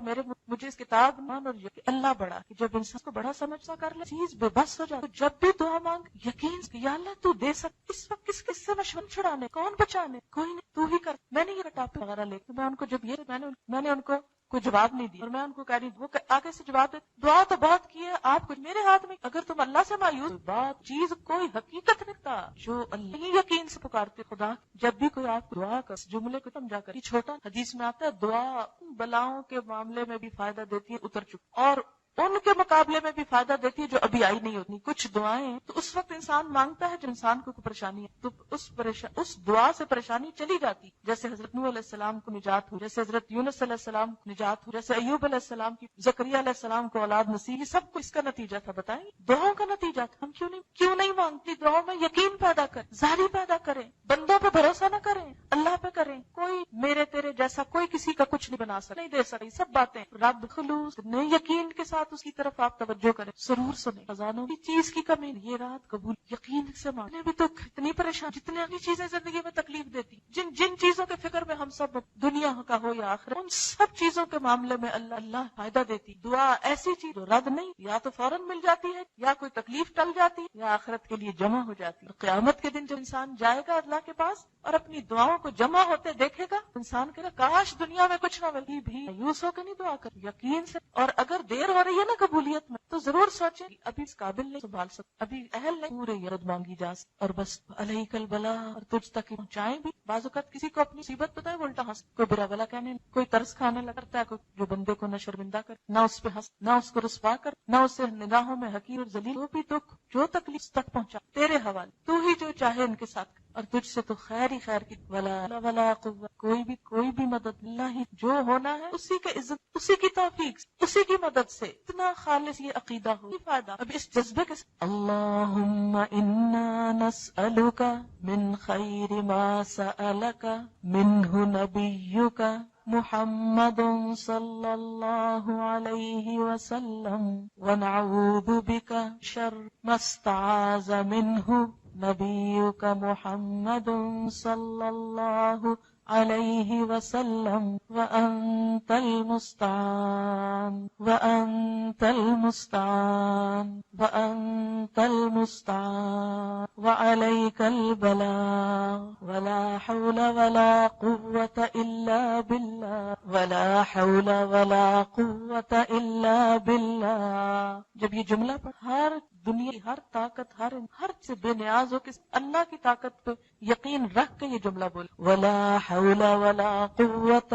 مجھے اس کتاب مان اور اللہ بڑا، کہ جب انسان کو بڑا سمجھتا کر لے چیز بے بس ہو جاتی. جب بھی دعا مانگ یقین یا اللہ تو دے سکتا. اس وقت کس سے مشورہ چھڑانے، کون بچانے، کوئی نہیں، تو ہی کر. میں نے یہ ٹاپک وغیرہ لے کے میں ان کو جب یہ میں نے ان کو کوئی جواب نہیں دیا، اور میں ان کو کہہ رہی وہ آگے سے جواب دے. دعا تو بہت کی ہے آپ کچھ میرے ہاتھ میں. اگر تم اللہ سے مایوس بات چیز کوئی حقیقت نکتا جو اللہ یقین سے پکارتے خدا. جب بھی کوئی آپ دعا کر جملے کو سمجھا کر، یہ چھوٹا حدیث میں آتا ہے دعا بلاؤں کے معاملے میں بھی فائدہ دیتی ہے اتر چکی، اور ان کے مقابلے میں بھی فائدہ دیتی ہے جو ابھی آئی نہیں ہوتی. کچھ دعائیں تو اس وقت انسان مانگتا ہے جو انسان کو پریشانی ہے، تو اس دعا سے پریشانی چلی جاتی. جیسے حضرت نوح علیہ السلام کو نجات ہو، جیسے حضرت یونس علیہ السلام کو نجات ہو، جیسے ایوب علیہ السلام کی، زکریا علیہ السلام کو اولاد نصیب. یہ سب کو اس کا نتیجہ تھا. بتائیں دعاؤں کا نتیجہ تھا. ہم کیوں نہیں مانگتی؟ دعاؤں میں یقین پیدا کریں، ظاہری پیدا کریں، بندوں پہ بھروسہ نہ کریں، اللہ پہ کریں. کوئی میرے تیرے جیسا کوئی کسی کا کچھ نہیں بنا سکتا، نہیں دے سکتا. سب باتیں رب خلوص نے یقین کے ساتھ رات اس کی طرف آپ توجہ کریں، ضرور سنیں خزانوں کی چیز کی کمی نہیں، یہ رات قبول یقین سے ماننے بھی دکھ، اتنی پریشان، جتنی چیزیں زندگی میں تکلیف دیتی، جن چیزوں کے فکر میں ہم سب، دنیا کا ہو یا آخرت، ان سب چیزوں کے معاملے میں اللہ فائدہ دیتی۔ دعا ایسی چیز جو رد نہیں، یا تو فوراً مل جاتی ہے، یا کوئی تکلیف ٹل جاتی ہے، یا آخرت کے لیے جمع ہو جاتی ہے۔ قیامت کے دن جب انسان جائے گا اللہ کے پاس اور اپنی دعاؤں کو جمع ہوتے دیکھے گا، انسان کہے گا کاش دنیا میں کچھ نہ ملتی بھی، مایوس ہو کے نہیں دعا کر، یقین سے۔ اور اگر دیر ہو رہی ہے نا قبولیت میں تو ضرور سوچیں ابھی اس قابل نہیں سنبھال سکتے، ابھی اہل نہیں، پورے یرد مانگی جا سکتے، اور بس علیک البلا، اور تجھ تک پہنچائیں بھی۔ بعض اوقات کسی کو اپنی مصیبت پتہ ہے وہ الٹا ہنس، کوئی برا بلا کہنے، کوئی ترس کھانے لگتا ہے، کوئی جو بندے کو نہ شرمندہ کر، نہ اس پہ ہنس، نہ اس کو رسوا کر، نہ اسے نگاہوں میں حقیر اور ذلیل، وہ بھی دکھ جو تکلیف تک پہنچا تیرے حوالے، تو ہی جو چاہے ان کے ساتھ، اور تجھ سے تو خیر ہی خیر کی، ولا قوت، کوئی بھی مدد اللہ ہی، جو ہونا ہے اسی کے عزت، اسی کی توفیق، اسی کی مدد سے، اتنا خالص یہ عقیدہ ہو فائدہ۔ اب اس جذبے کے ساتھ اللہم انا نسألک من خیر ما سألک منہ نبیک محمد صلی اللہ علیہ وسلم ونعوذ بک شر ما استعاذ منہ نبیک محمد صلی اللہ علیہ وسلم وانت المستعان وانت المستعان وانت المستعان وعلیک البلاغ ولا حول ولا قوة الا باللہ ولا حول ولا قوة الا باللہ۔ جب یہ جملہ پڑھ، ہر دنیا کی ہر طاقت، ہر سے بے نیاز ہو کہ اللہ کی طاقت پہ یقین رکھ کے یہ جملہ بول، ولا حول ولا قوة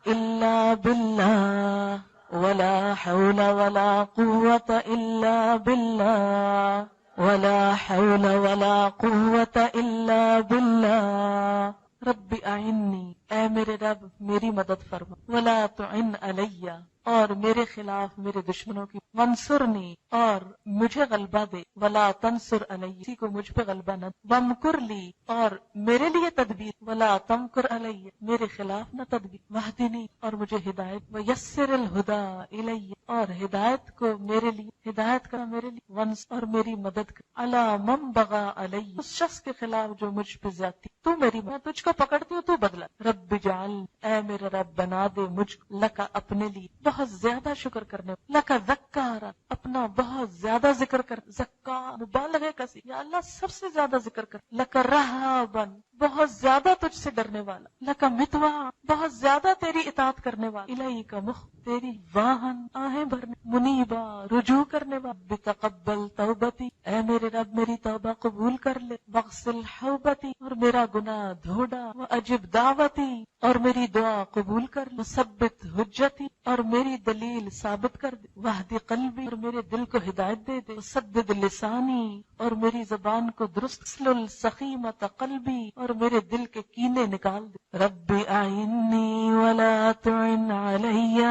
الا باللہ ولا حول ولا قوة الا باللہ ولا حول ولا قوة الا باللہ۔ رب اعنی، اے میرے رب میری مدد فرما، ولا تعن علی، اور میرے خلاف میرے دشمنوں کی، منصرنی، اور مجھے غلبہ دے، ولا تنصر علی، کسی کو مجھ پہ غلبہ نہ دے، وامکر لی، اور میرے لیے تدبیر، ولا تمکر علی، میرے خلاف نہ تدبیر، واہدنی، اور مجھے ہدایت، ویسر الہدی الی، اور ہدایت کو میرے لیے، ہدایت کا میرے لیے، ونس، اور میری مدد کر، علی من بغى علی، اس شخص کے خلاف جو مجھ پہ زیادتی، تو میری، میں تجھ کو پکڑتی ہوں تو بدلا، رب جعل، اے میرے رب بنا دے مجھ کو، لکا اپنے لیے بہت زیادہ شکر کرنے، لکا ذکارا، اپنا بہت زیادہ ذکر کر، زکا مبالغہ کا سی، یا اللہ سب سے زیادہ ذکر کر، لکا رہابن، بہت زیادہ تجھ سے ڈرنے والا، لکا متوا، بہت زیادہ تیری اطاعت کرنے والا، الہی کا مخ، تیری واہن، آہیں بھرنے، منیبا، رجوع کرنے والا، بتقبل توبتی، اے میرے رب میری توبہ قبول کر لے، واغسل حوبتی، اور میرا گناہ دھوڑا، واجب دعوتی، اور میری دعا قبول کر لے، وثبت حجتی، اور میری دلیل ثابت کر دے، واہدی قلبی، اور میرے دل کو ہدایت دے دے، وسدد لسانی، اور میری زبان کو درست، اسلل سخیمت قلبی، اور میرے دل کے کینے نکال دے، رب اعنی ولا تعن علی،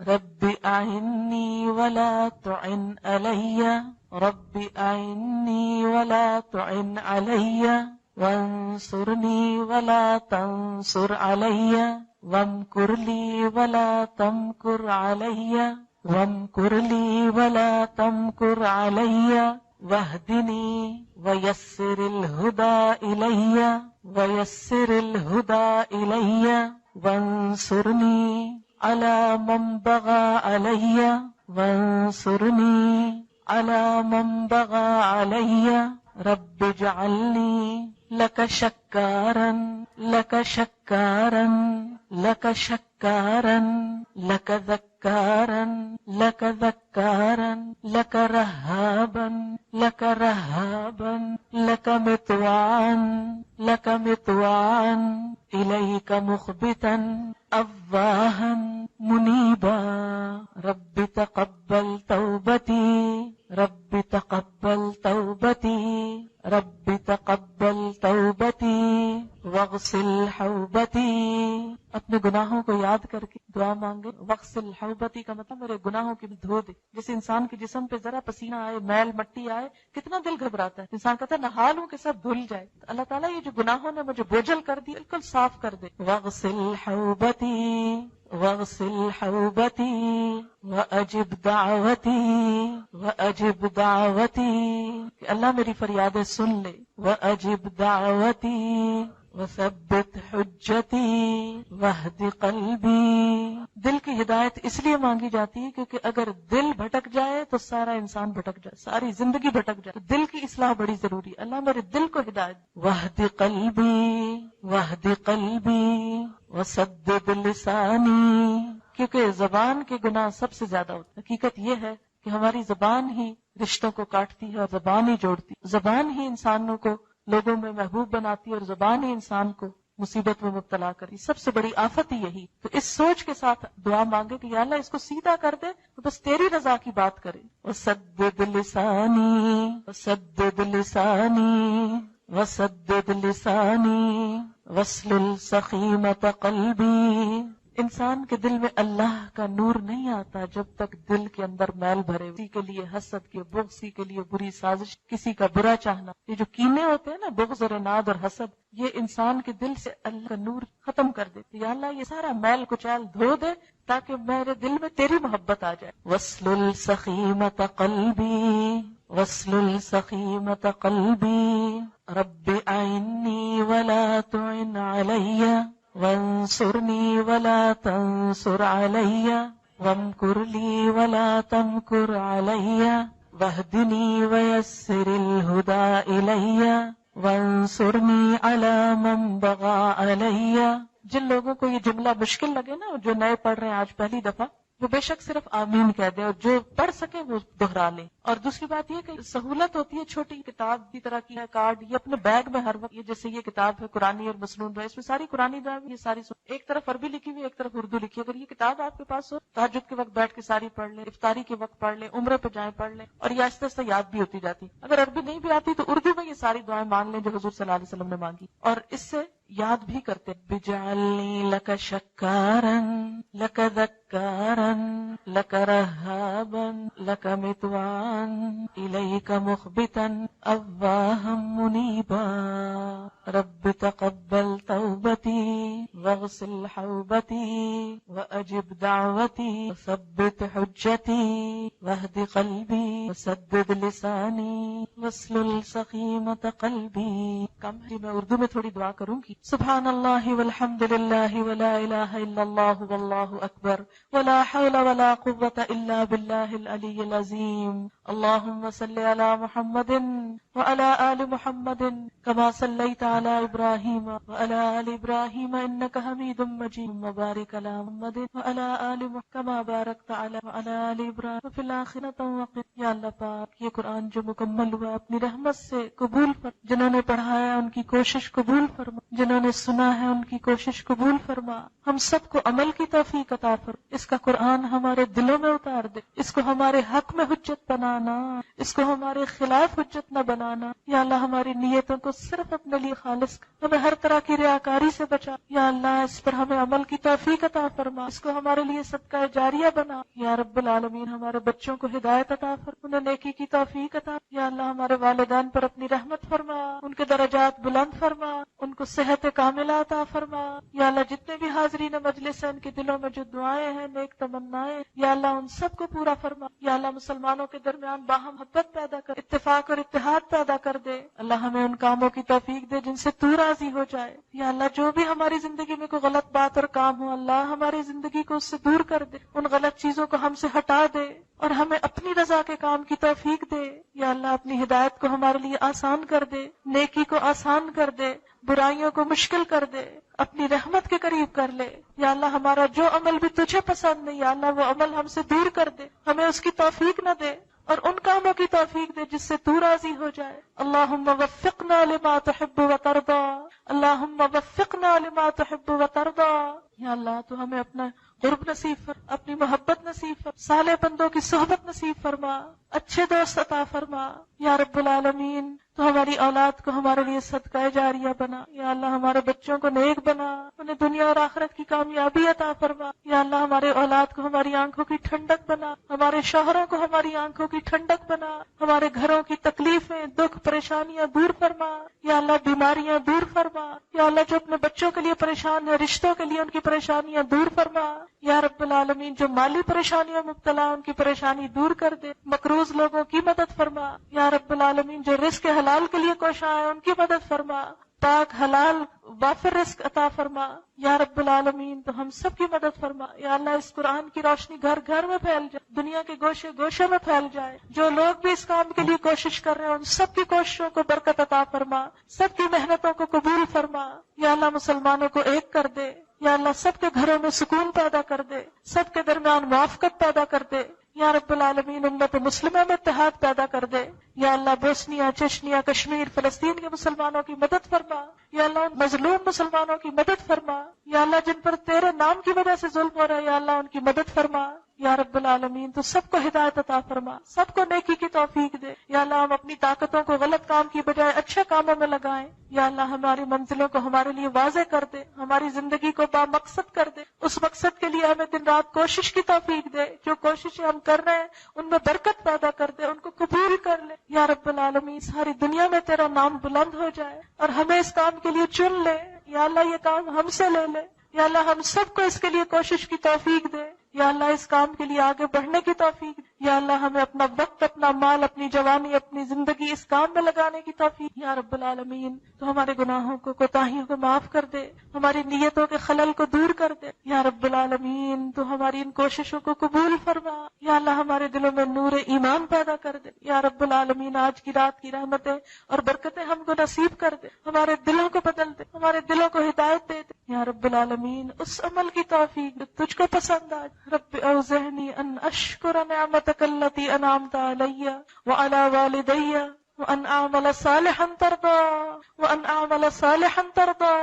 رب اعنی ولا تعن علی، رب اعنی ولا تعن علی، وانصرنی ولا تنصر علی، وامکر لی ولا تمکر علی، وامکر لی ولا تمکر علی، واہدنی ویسر الہدی الی، ویسر الہدی الی، وانصرنی علی من بغى علی، وانصرنی علی من بغى علی، رب اجعلنی لک شکارا لک شکارا لک شکارا لک ذکارا لک ذکارا لک رہابا لک رہابا لک مطواعا لک مطواعا الیک مخبتا اواہا منیبا، رب تقبل توبتی، رب تقبل توبتی، رب تقبل توبتی، واغسل حوبتی، اپنے گناہوں کو یاد کر کے دعا مانگے، واغسل حوبتی کا مطلب میرے گناہوں کی دھو دے، جیسے انسان کے جسم پہ ذرا پسینہ آئے، میل مٹی آئے، کتنا دل گھبراتا ہے، انسان کہتا ہے نہا لوں کہ سب دھل جائے، اللہ تعالیٰ یہ جو گناہوں نے مجھے بوجھل کر دی بالکل صاف کر دے، واغسل حوبتی، واغسل حوبتی واجب دعوتی واجب دعوتی، کہ اللہ میری فریادیں سن لے، واجب دعوتی وثبت حجتی واہد قلبی۔ دل کی ہدایت اس لیے مانگی جاتی ہے کیونکہ اگر دل بھٹک جائے تو سارا انسان بھٹک جائے، ساری زندگی بھٹک جائے، تو دل کی اصلاح بڑی ضروری ہے۔ اللہ میرے دل کو ہدایت، واہد قلبی واہد قلبی وسدد لسانی، کیونکہ زبان کے گناہ سب سے زیادہ ہوتے ہیں۔ حقیقت یہ ہے کہ ہماری زبان ہی رشتوں کو کاٹتی ہے اور زبان ہی جوڑتی ہے، زبان ہی انسانوں کو لوگوں میں محبوب بناتی ہے اور زبان ہی انسان کو مصیبت میں مبتلا کرتی، سب سے بڑی آفت ہی یہی۔ تو اس سوچ کے ساتھ دعا مانگے کہ یا اللہ اس کو سیدھا کر دے تو بس تیری رضا کی بات کرے۔ وسدد لسانی وسدد لسانی وسدد لسانی واسلل سخیمۃ قلبی۔ انسان کے دل میں اللہ کا نور نہیں آتا جب تک دل کے اندر میل بھرے، کسی کے لیے حسد کے، بغض، کسی کے لیے بری سازش، کسی کا برا چاہنا، یہ جو کینے ہوتے ہیں نا، بغض اور عناد اور حسد، یہ انسان کے دل سے اللہ کا نور ختم کر دیتے۔ یا اللہ یہ سارا میل کچیل دھو دے تاکہ میرے دل میں تیری محبت آ جائے۔ واسلل سخیمۃ قلبی واسلل سخیمۃ قلبی رب اعنی ولا تعن علی وانصرنی ولا تنصر علی وامکر لی ولا تمکر علی واہدنی ویسر الہدی الی وانصرنی علی من بغی علی۔ جن لوگوں کو یہ جملہ مشکل لگے نا، جو نئے پڑھ رہے ہیں آج پہلی دفعہ، وہ بے شک صرف آمین کہہ دیں اور جو پڑھ سکے وہ دہرا لیں۔ اور دوسری بات یہ کہ سہولت ہوتی ہے، چھوٹی کتاب کی طرح کی ہے، کارڈ، یہ اپنے بیگ میں ہر وقت، یہ جیسے یہ کتاب ہے قرآنی اور مسنون دعائیں، اس میں ساری قرآنی دعائیں، یہ ساری ایک طرف عربی لکھی ہوئی، ایک طرف اردو لکھی، اگر یہ کتاب آپ کے پاس ہو، تہجد کے وقت بیٹھ کے ساری پڑھ لیں، افطاری کے وقت پڑھ لیں، عمرے پہ جائیں پڑھ لیں، اور یہ آہستہ آہستہ یاد بھی ہوتی جاتی۔ اگر عربی نہیں بھی آتی تو اردو میں یہ ساری دعائیں مانگ لیں جو حضور صلی اللہ علیہ وسلم نے مانگی، اور اس سے یاد بھی کرتے۔ بجعلنی لک شکارا لک ذکارا لک رہابا لک مطواعا الیک مخبتا اواہا منیبا رب تقبل توبتی واغسل حوبتی واجب دعوتی وثبت حجتی واہد قلبی وسدد لسانی واسلل سخیمۃ قلبی۔ کم ہے میں اردو میں تھوڑی دعا کروں گی۔ سبحان اللہ والحمد للہ ولا الہ الا اللہ واللہ اکبر ولا حول ولا قوة الا باللہ العلی العظیم۔ اللہم صل علی محمد وعلى آل محمد كما صليت على إبراهيم وعلى آل إبراهيم إنك حميد مجيد وبارك على محمد وعلى آل محمد كما باركت على وعلى آل إبراهيم وفي الآخرة وقنا۔ یا اللہ پاک یہ قرآن جو مکمل ہوا اپنی رحمت سے قبول فرما، جنہوں نے پڑھایا ان کی کوشش قبول فرما، جنہوں نے سنا ہے ان کی کوشش قبول فرما، ہم سب کو عمل کی توفیق عطا فرما۔ اس کا قرآن ہمارے دلوں میں اتار دے، اس کو ہمارے حق میں حجت بنانا، اس کو ہمارے خلاف حجت نہ بنانا۔ یا اللہ ہماری نیتوں کو صرف اپنے لیے خالص کر، ہمیں ہر طرح کی ریاکاری سے بچا۔ یا اللہ اس پر ہمیں عمل کی توفیق عطا فرما، اس کو ہمارے لیے صدقہ جاریہ بنا۔ یا رب العالمین ہمارے بچوں کو ہدایت عطا فرما، انہیں نیکی کی توفیق عطا۔ یا اللہ ہمارے والدین پر اپنی رحمت فرما، ان کے درجات بلند فرما، ان کو صحت کاملہ عطا فرما۔ یا اللہ جتنے بھی حاضرین مجلس ہیں ان کے دلوں میں جو دعائیں ہیں، نیک تمنائیں، یا اللہ ان سب کو پورا فرما۔ یا اللہ مسلمانوں کے درمیان باہم محبت پیدا کر، اتفاق اور اتحاد پیدا کر دے۔ اللہ ہمیں ان کاموں کی توفیق دے جن سے تو راضی ہو جائے۔ یا اللہ جو بھی ہماری زندگی میں کوئی غلط بات اور کام ہو، اللہ ہماری زندگی کو اس سے دور کر دے، ان غلط چیزوں کو ہم سے ہٹا دے اور ہمیں اپنی رضا کے کام کی توفیق دے۔ یا اللہ اپنی ہدایت کو ہمارے لیے آسان کر دے، نیکی کو آسان کر دے، برائیوں کو مشکل کر دے، اپنی رحمت کے قریب کر لے۔ یا اللہ ہمارا جو عمل بھی تجھے پسند نہیں، یا اللہ وہ عمل ہم سے دور کر دے، ہمیں اس کی توفیق نہ دے اور ان کاموں کی توفیق دے جس سے تو راضی ہو جائے۔ اللہم وفقنا لما تحب وترضى، اللہم وفقنا لما تحب وترضى۔ یا اللہ تو ہمیں اپنا قرب نصیب فرما، اپنی محبت نصیب فرما، صالح بندوں کی صحبت نصیب فرما، اچھے دوست عطا فرما۔ یا رب العالمین تو ہماری اولاد کو ہمارے لیے صدقہ جاریہ بنا. یا اللہ ہمارے بچوں کو نیک بنا، انہیں دنیا اور آخرت کی کامیابی عطا فرما. یا اللہ ہمارے اولاد کو ہماری آنکھوں کی ٹھنڈک بنا، ہمارے شوہروں کو ہماری آنکھوں کی ٹھنڈک بنا، ہمارے گھروں کی تکلیفیں، دکھ، پریشانیاں دور فرما. یا اللہ بیماریاں دور فرما. یا اللہ جو اپنے بچوں کے لیے پریشان ہے، رشتوں کے لیے ان کی پریشانیاں دور فرما. یا رب العالمین جو مالی پریشانیوں مبتلا ان کی پریشانی دور کر دے. مقروض لوگوں کی مدد فرما. یا رب العالمین جو رزق حلال کے لیے کوشاں ہیں ان کی مدد فرما. پاک حلال وافر رزق عطا فرما. یا رب العالمین تو ہم سب کی مدد فرما. یا اللہ اس قرآن کی روشنی گھر گھر میں پھیل جائے، دنیا کے گوشے گوشے میں پھیل جائے. جو لوگ بھی اس کام کے لیے کوشش کر رہے ہیں ان سب کی کوششوں کو برکت عطا فرما، سب کی محنتوں کو قبول فرما. یا اللہ مسلمانوں کو ایک کر دے. یا اللہ سب کے گھروں میں سکون پیدا کر دے، سب کے درمیان موافقت پیدا کر دے. یا رب العالمین امت مسلمہ میں اتحاد پیدا کر دے. یا اللہ بوسنیا، چچنیا، کشمیر، فلسطین کے مسلمانوں کی مدد فرما. یا اللہ ان مظلوم مسلمانوں کی مدد فرما. یا اللہ جن پر تیرے نام کی وجہ سے ظلم ہو رہا ہے یا اللہ ان کی مدد فرما. یا رب العالمین تو سب کو ہدایت عطا فرما، سب کو نیکی کی توفیق دے. یا اللہ ہم اپنی طاقتوں کو غلط کام کی بجائے اچھے کاموں میں لگائیں. یا اللہ ہماری منزلوں کو ہمارے لیے واضح کر دے، ہماری زندگی کو با مقصد کر دے. اس مقصد کے لیے ہمیں دن رات کوشش کی توفیق دے. جو کوششیں ہم کر رہے ہیں ان میں برکت پیدا کر دے، ان کو قبول کر لے. یا رب العالمین ساری دنیا میں تیرا نام بلند ہو جائے اور ہمیں اس کام کے لیے چن لے. یا اللہ یہ کام ہم سے لے لے. یا اللہ ہم سب کو اس کے لیے کوشش کی توفیق دے. یا اللہ اس کام کے لیے آگے بڑھنے کی توفیق دے. یا اللہ ہمیں اپنا وقت، اپنا مال، اپنی جوانی، اپنی زندگی اس کام میں لگانے کی توفیق. یا رب العالمین تو ہمارے گناہوں کو، کوتاہیوں کو معاف کر دے، ہماری نیتوں کے خلل کو دور کر دے. یا رب العالمین تو ہماری ان کوششوں کو قبول فرما. یا اللہ ہمارے دلوں میں نور ایمان پیدا کر دے. یا رب العالمین آج کی رات کی رحمتیں اور برکتیں ہم کو نصیب کر دے، ہمارے دلوں کو بدل دے، ہمارے دلوں کو ہدایت دے دے. یا رب العالمین اس عمل کی توفیق جو تجھ کو پسند آئے. رب اوزعنی ان اشکر نعمتک التی انعمت علی وعلی والدی وان اعمل صالحا ترضى وان اعمل صالحا ترضى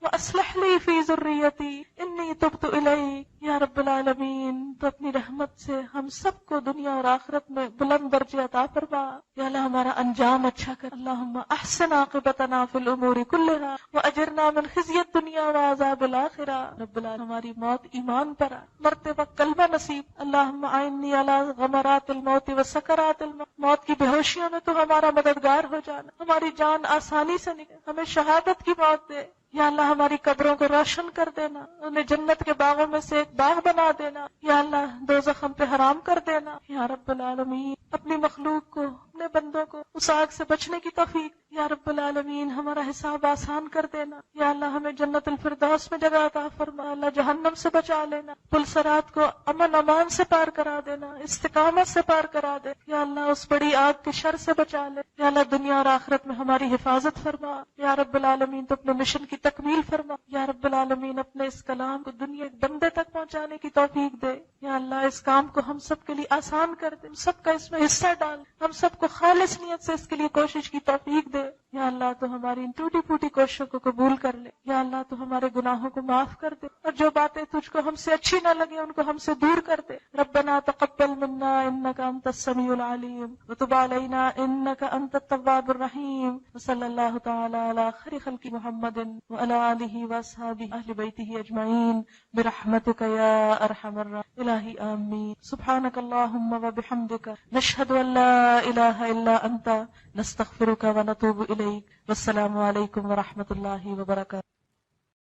واصلح لی فی ذریتی انی تبت الیک. یا رب العالمین تو اپنی رحمت سے ہم سب کو دنیا اور آخرت میں بلند درجے عطا فرما. یا اللہ ہمارا انجام اچھا کر. اللہم احسن عاقبتنا فی الامور کلہا واجرنا من خزی الدنیا وعذاب الاخرہ. رب العالمین ہماری موت ایمان پر آ، مرتے وقت کلمہ نصیب. اللہم اعنی علی غمرات الموت وسکرات الموت. موت کی بے ہوشیوں میں تو ہمارا مددگار ہو جانا، ہماری جان آسانی سے نکل، ہمیں شہادت کی موت دے. یا اللہ ہماری قبروں کو روشن کر دینا، انہیں جنت کے باغوں میں سے ایک باغ بنا دینا. یا اللہ دوزخ ہم پہ حرام کر دینا. یا رب العالمین اپنی مخلوق کو، اپنے بندوں کو اس آگ سے بچنے کی توفیق. یا رب العالمین ہمارا حساب آسان کر دینا. یا اللہ ہمیں جنت الفردوس میں جگہ عطا فرما. اللہ جہنم سے بچا لینا، پل صراط کو امن امان سے پار کرا دینا، استقامت سے پار کرا دے. یا اللہ اس بڑی آگ کے شر سے بچا لے. یا اللہ دنیا اور آخرت میں ہماری حفاظت فرما. یا رب العالمین تو اپنے مشن کی تکمیل فرما. یا رب العالمین اپنے اس کلام کو دنیا کے بندے تک پہنچانے کی توفیق دے. یا اللہ اس کام کو ہم سب کے لیے آسان کر دے، ہم سب کا اس میں حصہ ڈال، ہم سب کو خالص نیت سے اس کے لیے کوشش کی توفیق دے. یا اللہ تو ہماری ان ٹوٹی پھوٹی کوششوں کو قبول کر لے. یا اللہ تو ہمارے گناہوں کو معاف کر دے اور جو باتیں تجھ کو ہم سے اچھی نہ لگے ان کو ہم سے دور کر دے. ربنا تقبل منا انك انت السميع العليم وتب علينا انك انت التواب الرحيم. وصلى الله تعالى على خير خلق محمد وعلى آله واصحابه اهل بيته اجمعين برحمتك يا ارحم الراحمين. الہی آمین. سبحانك اللهم وبحمدك نشهد ان لا اله الا انت نستغفرك ونتوب اليك. والسلام علیکم ورحمۃ اللہ وبرکاتہ.